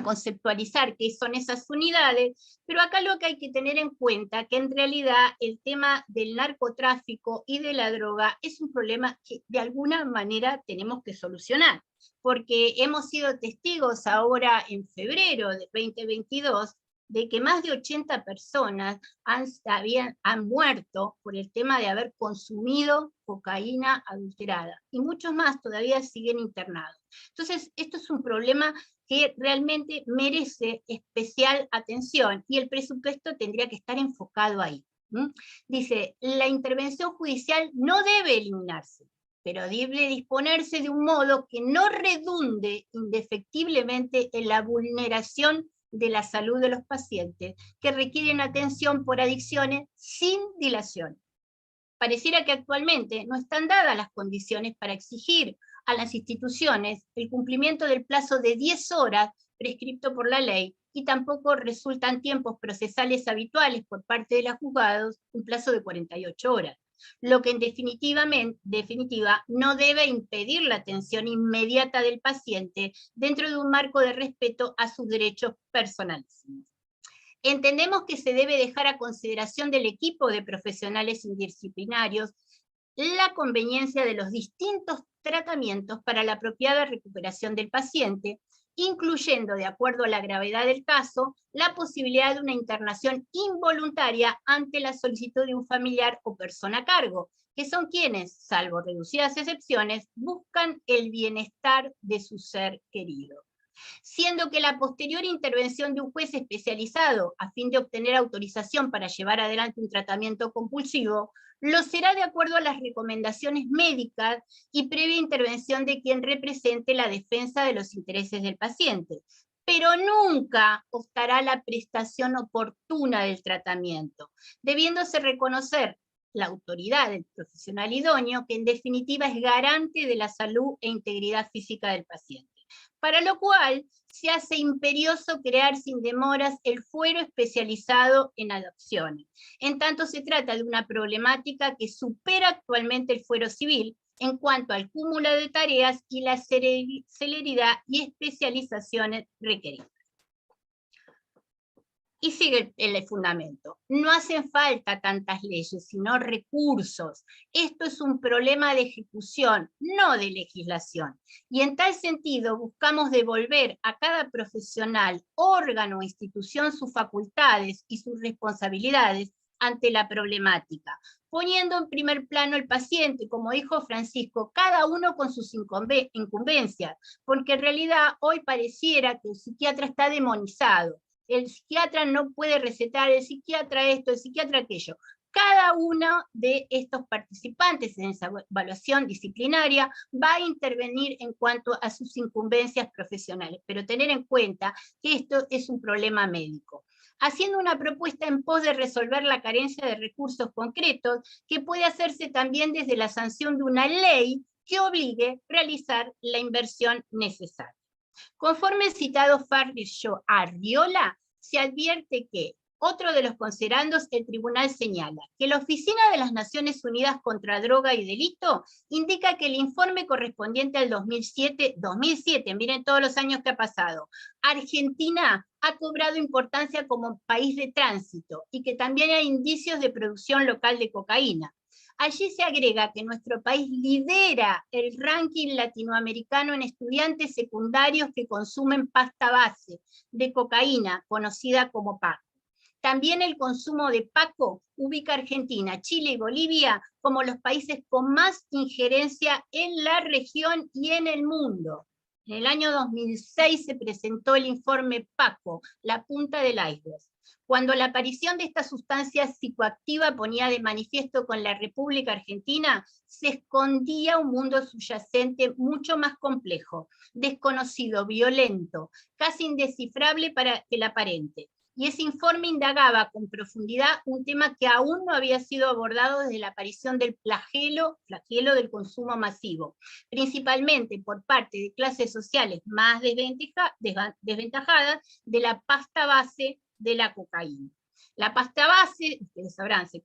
conceptualizar qué son esas unidades, pero acá lo que hay que tener en cuenta que en realidad el tema del narcotráfico y de la droga es un problema que de alguna manera tenemos que solucionar, porque hemos sido testigos ahora en febrero de 2022 de que más de 80 personas han muerto por el tema de haber consumido cocaína adulterada, y muchos más todavía siguen internados. Entonces, esto es un problema que realmente merece especial atención, y el presupuesto tendría que estar enfocado ahí. Dice, la intervención judicial no debe eliminarse, pero debe disponerse de un modo que no redunde indefectiblemente en la vulneración de la salud de los pacientes que requieren atención por adicciones sin dilación. Pareciera que actualmente no están dadas las condiciones para exigir a las instituciones el cumplimiento del plazo de 10 horas prescripto por la ley, y tampoco resultan tiempos procesales habituales por parte de los juzgados un plazo de 48 horas, lo que en definitiva no debe impedir la atención inmediata del paciente dentro de un marco de respeto a sus derechos personalísimos. Entendemos que se debe dejar a consideración del equipo de profesionales interdisciplinarios la conveniencia de los distintos tratamientos para la apropiada recuperación del paciente, incluyendo, de acuerdo a la gravedad del caso, la posibilidad de una internación involuntaria ante la solicitud de un familiar o persona a cargo, que son quienes, salvo reducidas excepciones, buscan el bienestar de su ser querido. siendo que la posterior intervención de un juez especializado a fin de obtener autorización para llevar adelante un tratamiento compulsivo, lo será de acuerdo a las recomendaciones médicas y previa intervención de quien represente la defensa de los intereses del paciente, pero nunca optará a la prestación oportuna del tratamiento, debiéndose reconocer la autoridad del profesional idóneo, que en definitiva es garante de la salud e integridad física del paciente. Para lo cual se hace imperioso crear sin demoras el fuero especializado en adopciones. En tanto se trata de una problemática que supera actualmente el fuero civil en cuanto al cúmulo de tareas y la celeridad y especializaciones requeridas. Y sigue el fundamento. No hacen falta tantas leyes, sino recursos. Esto es un problema de ejecución, no de legislación. Y en tal sentido buscamos devolver a cada profesional, órgano o institución sus facultades y sus responsabilidades ante la problemática, poniendo en primer plano el paciente, como dijo Francisco, cada uno con sus incumbencias, porque en realidad hoy pareciera que el psiquiatra está demonizado. El psiquiatra no puede recetar, el psiquiatra esto, el psiquiatra aquello. Cada uno de estos participantes en esa evaluación disciplinaria va a intervenir en cuanto a sus incumbencias profesionales, pero tener en cuenta que esto es un problema médico, haciendo una propuesta en pos de resolver la carencia de recursos concretos, que puede hacerse también desde la sanción de una ley que obligue a realizar la inversión necesaria. Conforme el citado Fabrizio Arriola, se advierte que otro de los considerandos, el tribunal señala que la Oficina de las Naciones Unidas contra Droga y Delito indica que el informe correspondiente al 2007, miren todos los años que ha pasado, Argentina ha cobrado importancia como país de tránsito y que también hay indicios de producción local de cocaína. Allí se agrega que nuestro país lidera el ranking latinoamericano en estudiantes secundarios que consumen pasta base de cocaína, conocida como Paco. También el consumo de Paco ubica a Argentina, Chile y Bolivia como los países con más injerencia en la región y en el mundo. En el año 2006 se presentó el informe Paco, la punta del iceberg, cuando la aparición de esta sustancia psicoactiva ponía de manifiesto con la República Argentina, se escondía un mundo subyacente mucho más complejo, desconocido, violento, casi indescifrable para el aparente. Y ese informe indagaba con profundidad un tema que aún no había sido abordado desde la aparición del flagelo del consumo masivo, principalmente por parte de clases sociales más desventajadas de la pasta base de la cocaína. La pasta base, ustedes sabrán, se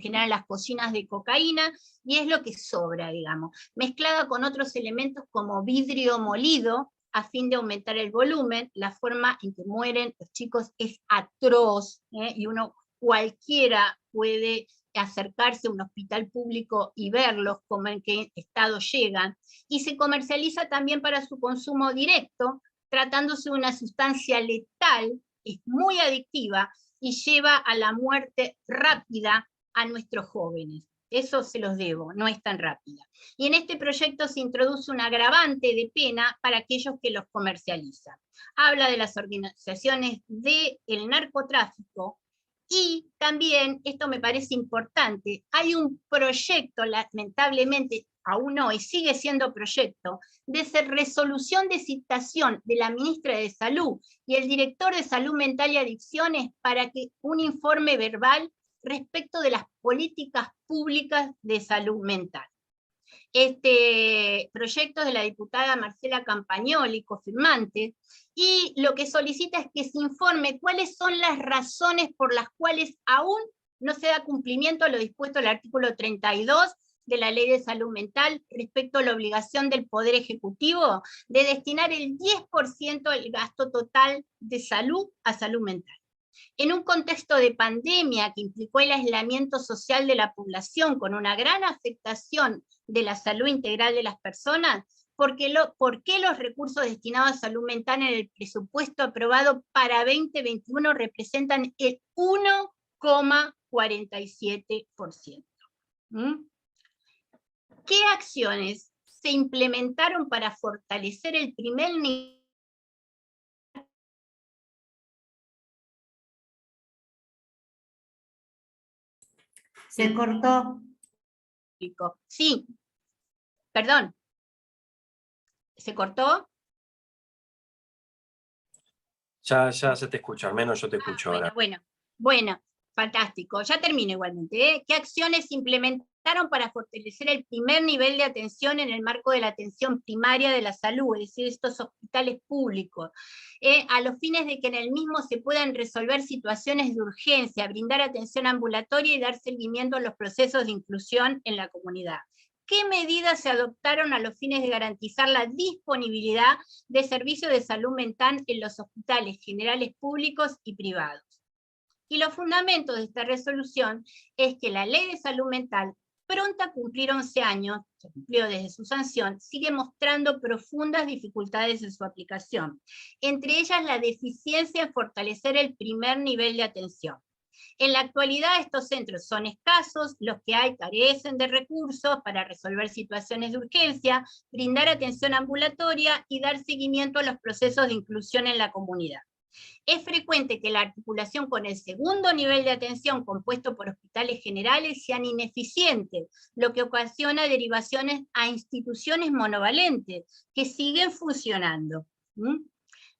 generan las cocinas de cocaína y es lo que sobra, digamos, mezclada con otros elementos como vidrio molido, a fin de aumentar el volumen. La forma en que mueren los chicos es atroz, y uno cualquiera puede acercarse a un hospital público y verlos, como en qué estado llegan, y se comercializa también para su consumo directo, tratándose de una sustancia letal, es muy adictiva, y lleva a la muerte rápida a nuestros jóvenes. Eso se los debo, no es tan rápida. Y en este proyecto se introduce un agravante de pena para aquellos que los comercializan. Habla de las organizaciones del narcotráfico y también, esto me parece importante, hay un proyecto, lamentablemente aún hoy sigue siendo proyecto, de resolución de citación de la ministra de Salud y el director de Salud Mental y Adicciones para que un informe verbal respecto de las políticas públicas de salud mental. Este proyecto es de la diputada Marcela Campagnoli, cofirmante, y lo que solicita es que se informe cuáles son las razones por las cuales aún no se da cumplimiento a lo dispuesto al artículo 32 de la Ley de Salud Mental respecto a la obligación del Poder Ejecutivo de destinar el 10% del gasto total de salud a salud mental. En un contexto de pandemia que implicó el aislamiento social de la población con una gran afectación de la salud integral de las personas, ¿por qué los recursos destinados a salud mental en el presupuesto aprobado para 2021 representan el 1,47%? ¿Qué acciones se implementaron para fortalecer el primer nivel Se cortó. Sí, perdón. ¿Se cortó? Ya se te escucha, al menos yo te escucho ahora. Bueno, fantástico. Ya termino igualmente. ¿Qué acciones implementaron para fortalecer el primer nivel de atención en el marco de la atención primaria de la salud, es decir, estos hospitales públicos, a los fines de que en el mismo se puedan resolver situaciones de urgencia, brindar atención ambulatoria y dar seguimiento a los procesos de inclusión en la comunidad? ¿Qué medidas se adoptaron a los fines de garantizar la disponibilidad de servicios de salud mental en los hospitales generales públicos y privados? Y los fundamentos de esta resolución es que la Ley de Salud Mental, pronta a cumplir 11 años, se cumplió desde su sanción, sigue mostrando profundas dificultades en su aplicación, entre ellas la deficiencia en fortalecer el primer nivel de atención. En la actualidad estos centros son escasos, los que hay carecen de recursos para resolver situaciones de urgencia, brindar atención ambulatoria y dar seguimiento a los procesos de inclusión en la comunidad. Es frecuente que la articulación con el segundo nivel de atención compuesto por hospitales generales sean ineficientes, lo que ocasiona derivaciones a instituciones monovalentes que siguen funcionando.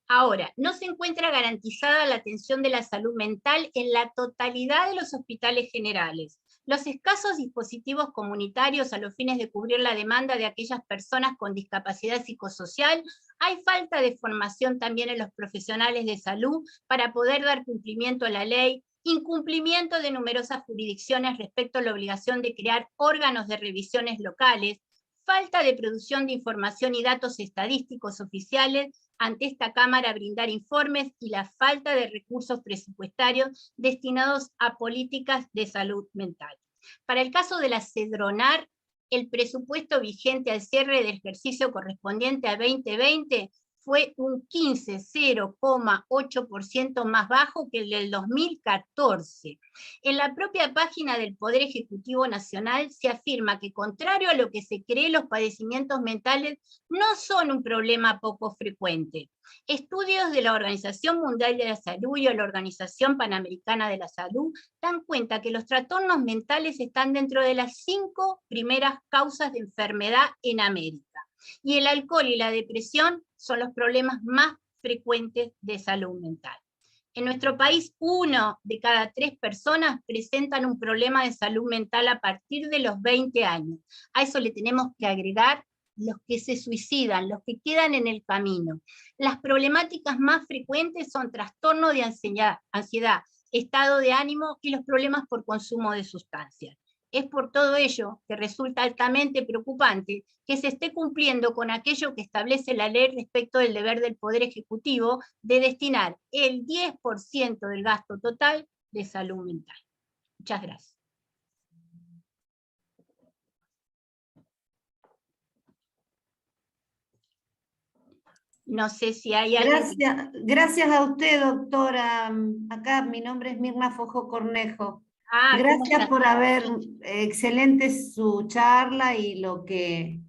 Ahora, no se encuentra garantizada la atención de la salud mental en la totalidad de los hospitales generales. Los escasos dispositivos comunitarios a los fines de cubrir la demanda de aquellas personas con discapacidad psicosocial, hay falta de formación también en los profesionales de salud para poder dar cumplimiento a la ley, incumplimiento de numerosas jurisdicciones respecto a la obligación de crear órganos de revisiones locales, falta de producción de información y datos estadísticos oficiales ante esta Cámara a brindar informes y la falta de recursos presupuestarios destinados a políticas de salud mental. Para el caso de la CEDRONAR, el presupuesto vigente al cierre del ejercicio correspondiente a 2020 fue un 0,8% más bajo que el del 2014. En la propia página del Poder Ejecutivo Nacional se afirma que, contrario a lo que se cree, los padecimientos mentales no son un problema poco frecuente. Estudios de la Organización Mundial de la Salud y de la Organización Panamericana de la Salud dan cuenta que los trastornos mentales están dentro de las 5 primeras causas de enfermedad en América. Y el alcohol y la depresión son los problemas más frecuentes de salud mental. En nuestro país, 1 de cada 3 personas presentan un problema de salud mental a partir de los 20 años. A eso le tenemos que agregar los que se suicidan, los que quedan en el camino. Las problemáticas más frecuentes son trastorno de ansiedad, estado de ánimo y los problemas por consumo de sustancias. Es por todo ello que resulta altamente preocupante que se esté cumpliendo con aquello que establece la ley respecto del deber del Poder Ejecutivo de destinar el 10% del gasto total de salud mental. Muchas gracias. No sé si hay alguien... Gracias a usted, doctora. Acá mi nombre es Mirna Fojo Cornejo. Gracias por haber, excelente su charla y lo que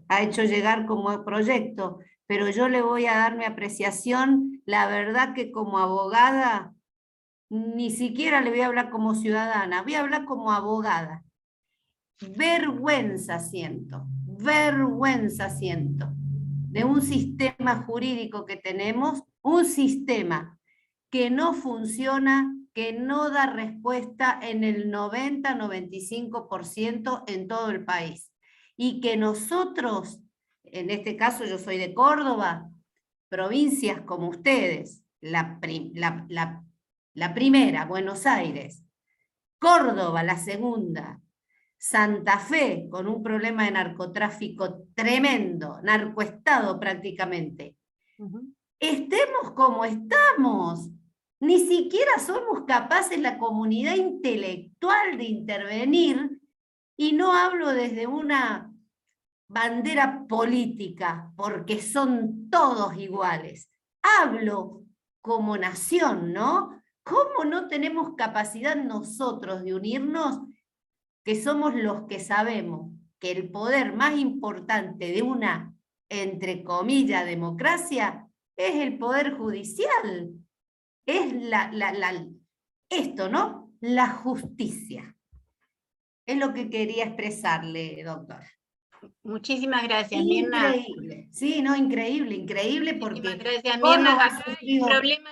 ha hecho llegar como proyecto, pero yo le voy a dar mi apreciación. La verdad que como abogada, ni siquiera le voy a hablar como ciudadana, voy a hablar como abogada. Vergüenza siento de un sistema jurídico que tenemos, un sistema que no funciona, que no da respuesta en el 90-95% en todo el país. Y que nosotros, en este caso yo soy de Córdoba, provincias como ustedes, la primera, Buenos Aires, Córdoba, la segunda, Santa Fe, con un problema de narcotráfico tremendo, narcoestado prácticamente. Estemos como estamos. Ni siquiera somos capaces la comunidad intelectual de intervenir, y no hablo desde una bandera política, porque son todos iguales. Hablo como nación, ¿no? ¿Cómo no tenemos capacidad nosotros de unirnos, que somos los que sabemos que el poder más importante de una, entre comillas, democracia, es el poder judicial? Es esto, ¿no? La justicia. Es lo que quería expresarle, doctor. Muchísimas gracias, Mirna. Increíble, sí, no, increíble, increíble porque gracias, Mirna. Córdoba Acá hay un problema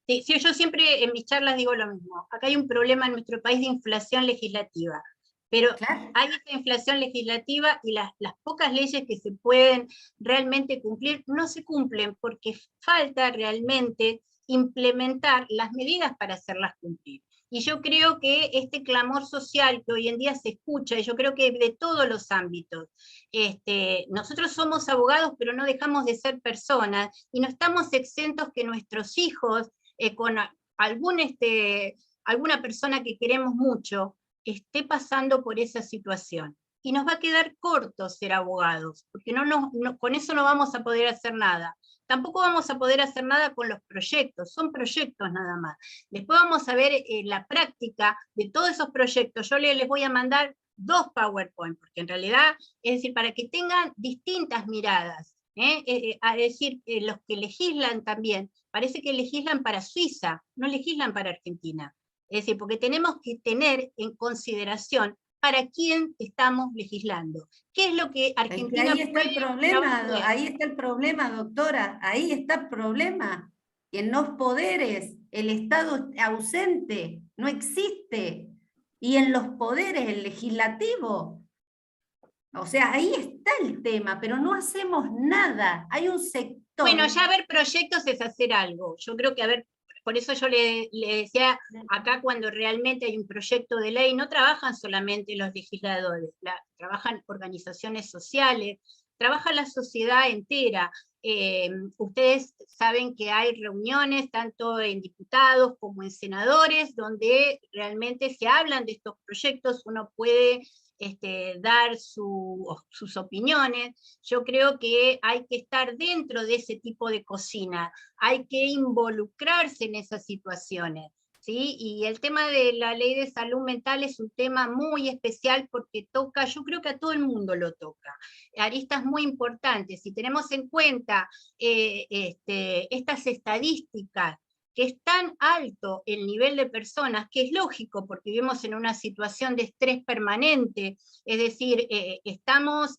sí, yo siempre en mis charlas digo lo mismo. Acá hay un problema en nuestro país de inflación legislativa, pero claro, hay esa inflación legislativa y las pocas leyes que se pueden realmente cumplir no se cumplen porque falta realmente implementar las medidas para hacerlas cumplir. Y yo creo que este clamor social que hoy en día se escucha, y yo creo que de todos los ámbitos, nosotros somos abogados, pero no dejamos de ser personas, y no estamos exentos que nuestros hijos, con alguna persona que queremos mucho, esté pasando por esa situación. Y nos va a quedar corto ser abogados, porque con eso no vamos a poder hacer nada. Tampoco vamos a poder hacer nada con los proyectos, son proyectos nada más. Después vamos a ver la práctica de todos esos proyectos. Yo les voy a mandar 2 PowerPoint, porque en realidad, es decir, para que tengan distintas miradas. A decir, los que legislan también, parece que legislan para Suiza, no legislan para Argentina. Es decir, porque tenemos que tener en consideración para quién estamos legislando. ¿Qué es lo que Argentina ahí está el problema, puede? ahí está el problema, doctora, ahí está el problema. Y en los poderes, el Estado ausente, no existe. Y en los poderes, el legislativo. O sea, ahí está el tema, pero no hacemos nada. Hay un sector. Bueno, ya ver proyectos es hacer algo. Yo creo que por eso yo le decía, acá cuando realmente hay un proyecto de ley, no trabajan solamente los legisladores, trabajan organizaciones sociales, trabaja la sociedad entera. Ustedes saben que hay reuniones, tanto en diputados como en senadores, donde realmente se hablan de estos proyectos, uno puede dar sus opiniones. Yo creo que hay que estar dentro de ese tipo de cocina, hay que involucrarse en esas situaciones, ¿sí? Y el tema de la ley de salud mental es un tema muy especial porque toca, yo creo que a todo el mundo lo toca, aristas muy importantes. Si tenemos en cuenta estas estadísticas, que es tan alto el nivel de personas, que es lógico porque vivimos en una situación de estrés permanente, es decir,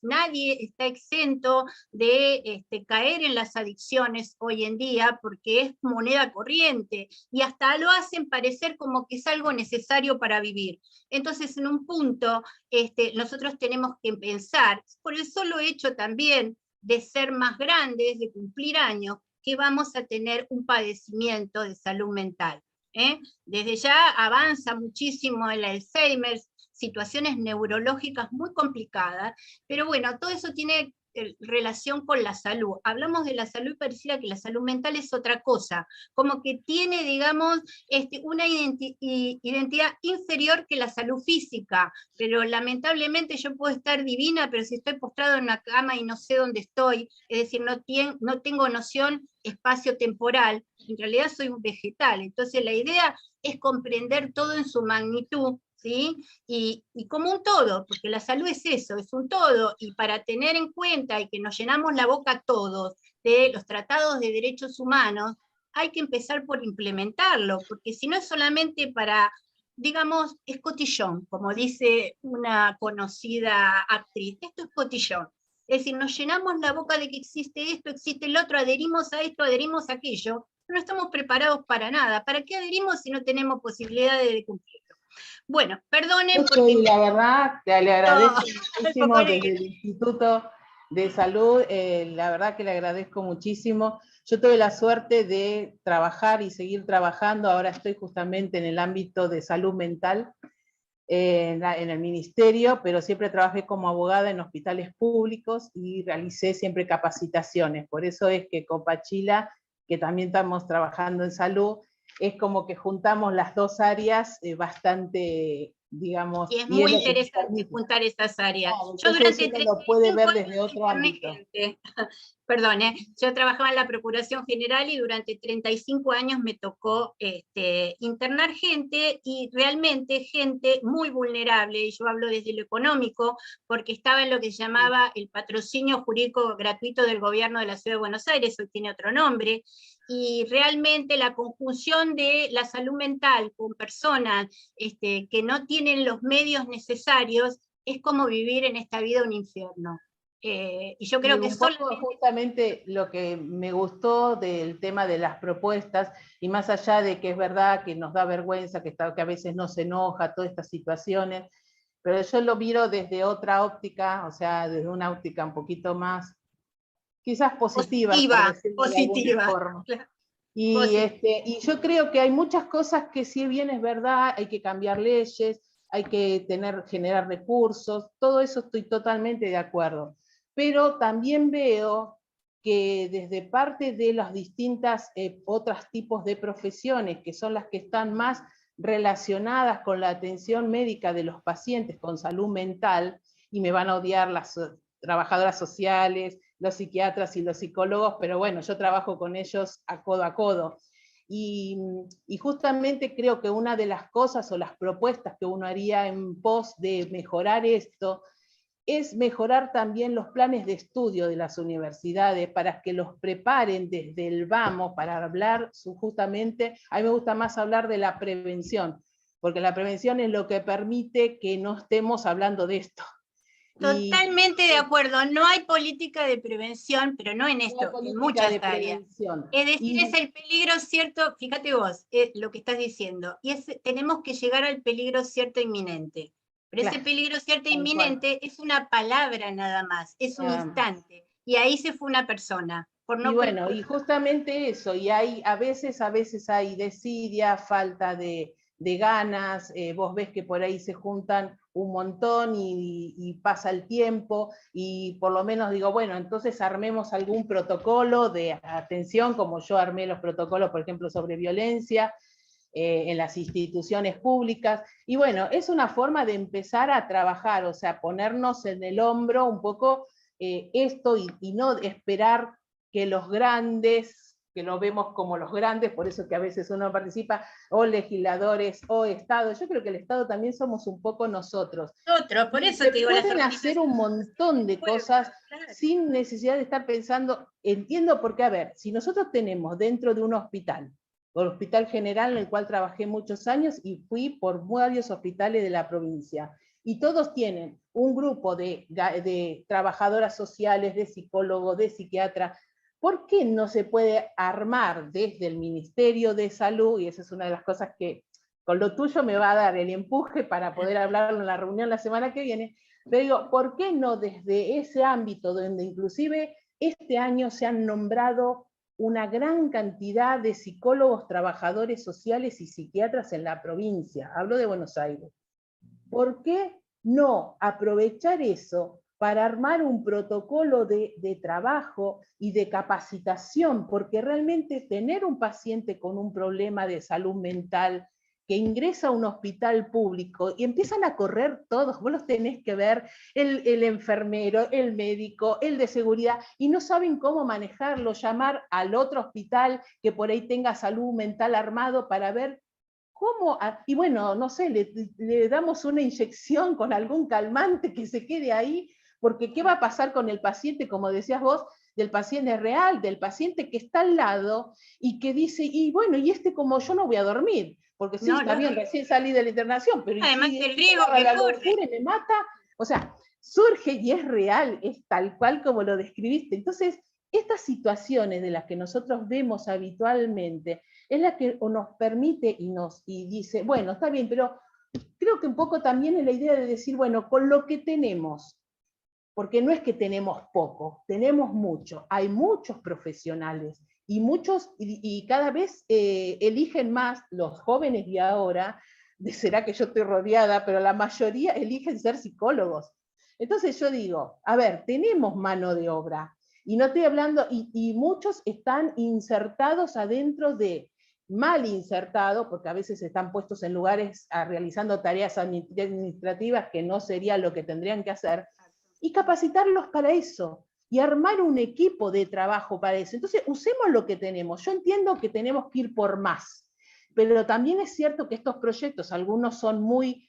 nadie está exento de caer en las adicciones hoy en día porque es moneda corriente y hasta lo hacen parecer como que es algo necesario para vivir. Entonces, en un punto, nosotros tenemos que pensar, por el solo hecho también de ser más grandes, de cumplir años, que vamos a tener un padecimiento de salud mental. Desde ya avanza muchísimo el Alzheimer, situaciones neurológicas muy complicadas, pero bueno, todo eso tiene relación con la salud. Hablamos de la salud y pareciera que la salud mental es otra cosa, como que tiene, digamos, una identidad inferior que la salud física, pero lamentablemente yo puedo estar divina, pero si estoy postrado en una cama y no sé dónde estoy, es decir, no tengo noción espacio-temporal, en realidad soy un vegetal. Entonces la idea es comprender todo en su magnitud, ¿sí? Y como un todo, porque la salud es eso, es un todo, y para tener en cuenta y que nos llenamos la boca todos de los tratados de derechos humanos, hay que empezar por implementarlo, porque si no es solamente para, digamos, es cotillón, como dice una conocida actriz, esto es cotillón. Es decir, nos llenamos la boca de que existe esto, existe el otro, adherimos a esto, adherimos a aquello, no estamos preparados para nada. ¿Para qué adherimos si no tenemos posibilidades de cumplirlo? Bueno, perdonen porque... La verdad, le agradezco muchísimo desde el Instituto de Salud, la verdad que le agradezco muchísimo. Yo tuve la suerte de trabajar y seguir trabajando, ahora estoy justamente en el ámbito de salud mental, en el ministerio, pero siempre trabajé como abogada en hospitales públicos y realicé siempre capacitaciones. Por eso es que con Pachila, que también estamos trabajando en salud, es como que juntamos las dos áreas bastante, digamos... Y es muy interesante juntar esas áreas. Claro, yo durante uno lo puede ver desde otro ámbito. Perdón, yo trabajaba en la Procuración General y durante 35 años me tocó internar gente, y realmente gente muy vulnerable, y yo hablo desde lo económico, porque estaba en lo que se llamaba el patrocinio jurídico gratuito del gobierno de la Ciudad de Buenos Aires, hoy tiene otro nombre, y realmente la conjunción de la salud mental con personas que no tienen los medios necesarios es como vivir en esta vida un infierno. Y yo creo y que un poco justamente lo que me gustó del tema de las propuestas, y más allá de que es verdad que nos da vergüenza, que a veces no se enoja, todas estas situaciones, pero yo lo miro desde otra óptica, o sea, desde una óptica un poquito más, quizás positiva, por decirlo de alguna forma. Claro. Y yo creo que hay muchas cosas que, si bien es verdad, hay que cambiar leyes, hay que generar recursos, todo eso estoy totalmente de acuerdo. Pero también veo que desde parte de las distintas otros tipos de profesiones, que son las que están más relacionadas con la atención médica de los pacientes con salud mental, y me van a odiar las trabajadoras sociales, los psiquiatras y los psicólogos, pero bueno, yo trabajo con ellos a codo. Y justamente creo que una de las cosas o las propuestas que uno haría en pos de mejorar esto es mejorar también los planes de estudio de las universidades para que los preparen desde el vamos para hablar justamente, a mí me gusta más hablar de la prevención, porque la prevención es lo que permite que no estemos hablando de esto. Totalmente de acuerdo, no hay política de prevención, pero no en esto, en muchas áreas. Es decir, es el peligro cierto, fíjate vos, lo que estás diciendo, y tenemos que llegar al peligro cierto inminente. Pero ese peligro cierto inminente es una palabra nada más, es un instante, y ahí se fue una persona. Y bueno, y justamente eso, y a veces hay desidia, falta de ganas, vos ves que por ahí se juntan un montón y pasa el tiempo, y por lo menos digo, bueno, entonces armemos algún protocolo de atención, como yo armé los protocolos, por ejemplo, sobre violencia en las instituciones públicas, y bueno, es una forma de empezar a trabajar, o sea, ponernos en el hombro un poco esto, y no esperar que los grandes, que lo vemos como los grandes, por eso que a veces uno participa, o legisladores, o Estado, yo creo que el Estado también somos un poco nosotros. Por eso se te digo, pueden hacer un montón de cosas sin necesidad de estar pensando, entiendo porque, a ver, si nosotros tenemos dentro de un hospital, el Hospital General en el cual trabajé muchos años y fui por varios hospitales de la provincia, y todos tienen un grupo de trabajadoras sociales, de psicólogos, de psiquiatras. ¿Por qué no se puede armar desde el Ministerio de Salud? Y esa es una de las cosas que con lo tuyo me va a dar el empuje para poder hablarlo en la reunión la semana que viene. Pero digo, ¿por qué no desde ese ámbito donde inclusive este año se han nombrado una gran cantidad de psicólogos, trabajadores sociales y psiquiatras en la provincia? Hablo de Buenos Aires. ¿Por qué no aprovechar eso para armar un protocolo de trabajo y de capacitación? Porque realmente tener un paciente con un problema de salud mental que ingresa a un hospital público y empiezan a correr todos, vos los tenés que ver, el enfermero, el médico, el de seguridad, y no saben cómo manejarlo, llamar al otro hospital que por ahí tenga salud mental armado para ver ¿cómo? Y bueno, no sé, le damos una inyección con algún calmante que se quede ahí, porque ¿qué va a pasar con el paciente, como decías vos, del paciente real, del paciente que está al lado y que dice, y bueno, y como yo no voy a dormir, porque sí, está bien, recién salí de la internación, pero además si el riesgo que la corre locura y me mata, o sea, surge y es real, es tal cual como lo describiste. Entonces, estas situaciones de las que nosotros vemos habitualmente, es la que nos permite y dice, bueno, está bien, pero creo que un poco también es la idea de decir, bueno, con lo que tenemos, porque no es que tenemos poco, tenemos mucho, hay muchos profesionales, y muchos, y cada vez eligen más los jóvenes de ahora, será que yo estoy rodeada, pero la mayoría eligen ser psicólogos. Entonces yo digo, a ver, tenemos mano de obra, y no estoy hablando, y muchos están insertados adentro de, mal insertados, porque a veces están puestos en lugares realizando tareas administrativas que no sería lo que tendrían que hacer, y capacitarlos para eso. y armar un equipo de trabajo para eso. Entonces, usemos lo que tenemos. Yo entiendo que tenemos que ir por más, pero también es cierto que estos proyectos, algunos son muy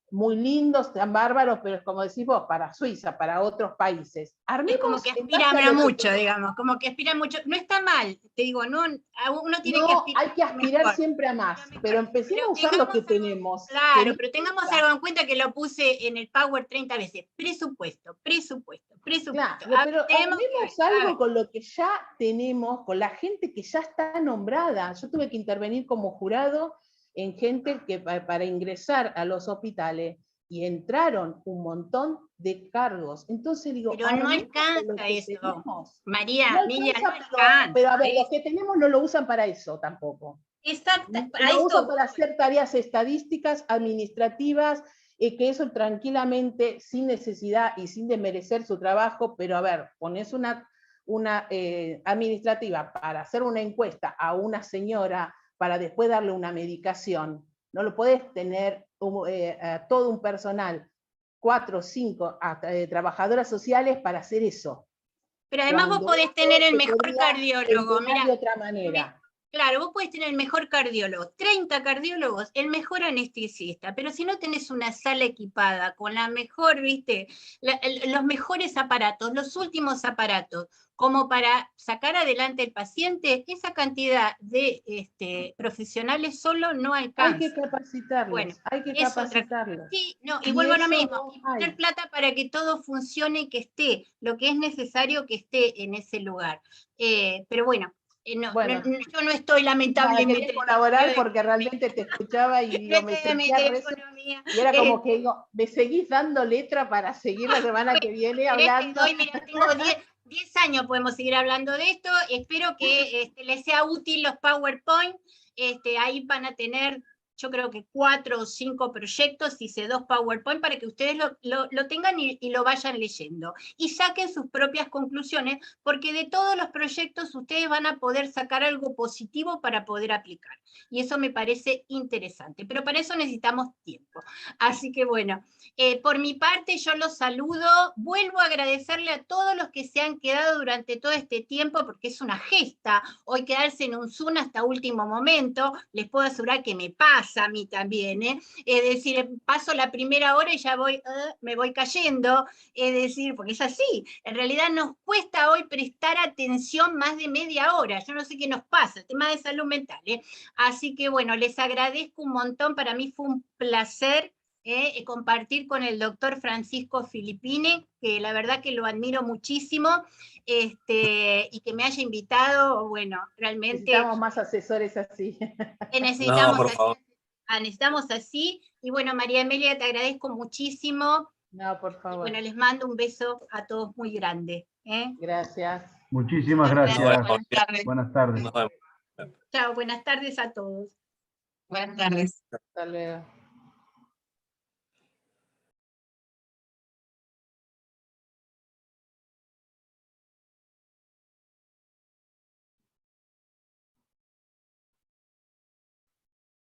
lindos, tan bárbaros, pero como decís vos, para Suiza, para otros países. Es como que aspiran a mucho, digamos, como que aspiran mucho. No está mal, te digo, no, uno tiene que aspirar. Hay que aspirar mejor, siempre a más, pero empecemos a usar lo que tenemos. Claro, pero tengamos algo en cuenta que lo puse en el Power 30 veces. Presupuesto. Claro, pero armemos algo con lo que ya tenemos, con la gente que ya está nombrada. Yo tuve que intervenir como jurado en gente que para ingresar a los hospitales, y entraron un montón de cargos. Entonces digo, pero no alcanza eso. Tenemos. María, No alcanza, pero a ver, los que tenemos no lo usan para eso tampoco. Exacto. Lo usan para hacer tareas estadísticas, administrativas, que eso tranquilamente, sin necesidad y sin desmerecer su trabajo, pero a ver, pones una administrativa para hacer una encuesta a una señora para después darle una medicación, no lo podés tener todo un personal, 4 o 5 trabajadoras sociales para hacer eso. Pero además vos podés tener el mejor cardiólogo. Mira, de otra manera. Claro, vos podés tener el mejor cardiólogo, 30 cardiólogos, el mejor anestesista, pero si no tenés una sala equipada con la mejor, viste, los mejores aparatos, los últimos aparatos, como para sacar adelante al paciente, esa cantidad de profesionales solo no alcanza. Hay que capacitarlos, bueno, hay que capacitarlos. Sí, no, y vuelvo a lo mismo, y poner plata para que todo funcione y que esté, lo que es necesario que esté en ese lugar. Pero bueno, yo no estoy lamentablemente. Quería colaborar porque realmente te escuchaba y digo, me sentía y era como que digo, me seguís dando letra para seguir la semana que viene hablando. Mira, tengo 10 años, podemos seguir hablando de esto. Espero que les sea útil los PowerPoint. Ahí van a tener, yo creo que 4 o 5 proyectos, hice 2 PowerPoint para que ustedes lo tengan y lo vayan leyendo. Y saquen sus propias conclusiones, porque de todos los proyectos ustedes van a poder sacar algo positivo para poder aplicar. Y eso me parece interesante, pero para eso necesitamos tiempo. Así que bueno, por mi parte yo los saludo, vuelvo a agradecerle a todos los que se han quedado durante todo este tiempo, porque es una gesta hoy quedarse en un Zoom hasta último momento. Les puedo asegurar que me pasa a mí también, es decir, paso la primera hora y ya me voy cayendo, es decir, porque es así, en realidad nos cuesta hoy prestar atención más de media hora, yo no sé qué nos pasa, el tema de salud mental, así que bueno, les agradezco un montón, para mí fue un placer compartir con el doctor Francisco Filippini, que la verdad que lo admiro muchísimo, y que me haya invitado, bueno, realmente... Necesitamos más asesores así. Necesitamos así, y bueno, María Amelia, te agradezco muchísimo. No, por favor. Bueno, les mando un beso a todos muy grande. Gracias. Muchísimas gracias. Buenas tardes. Chao, buenas tardes a todos. Buenas tardes. Hasta luego.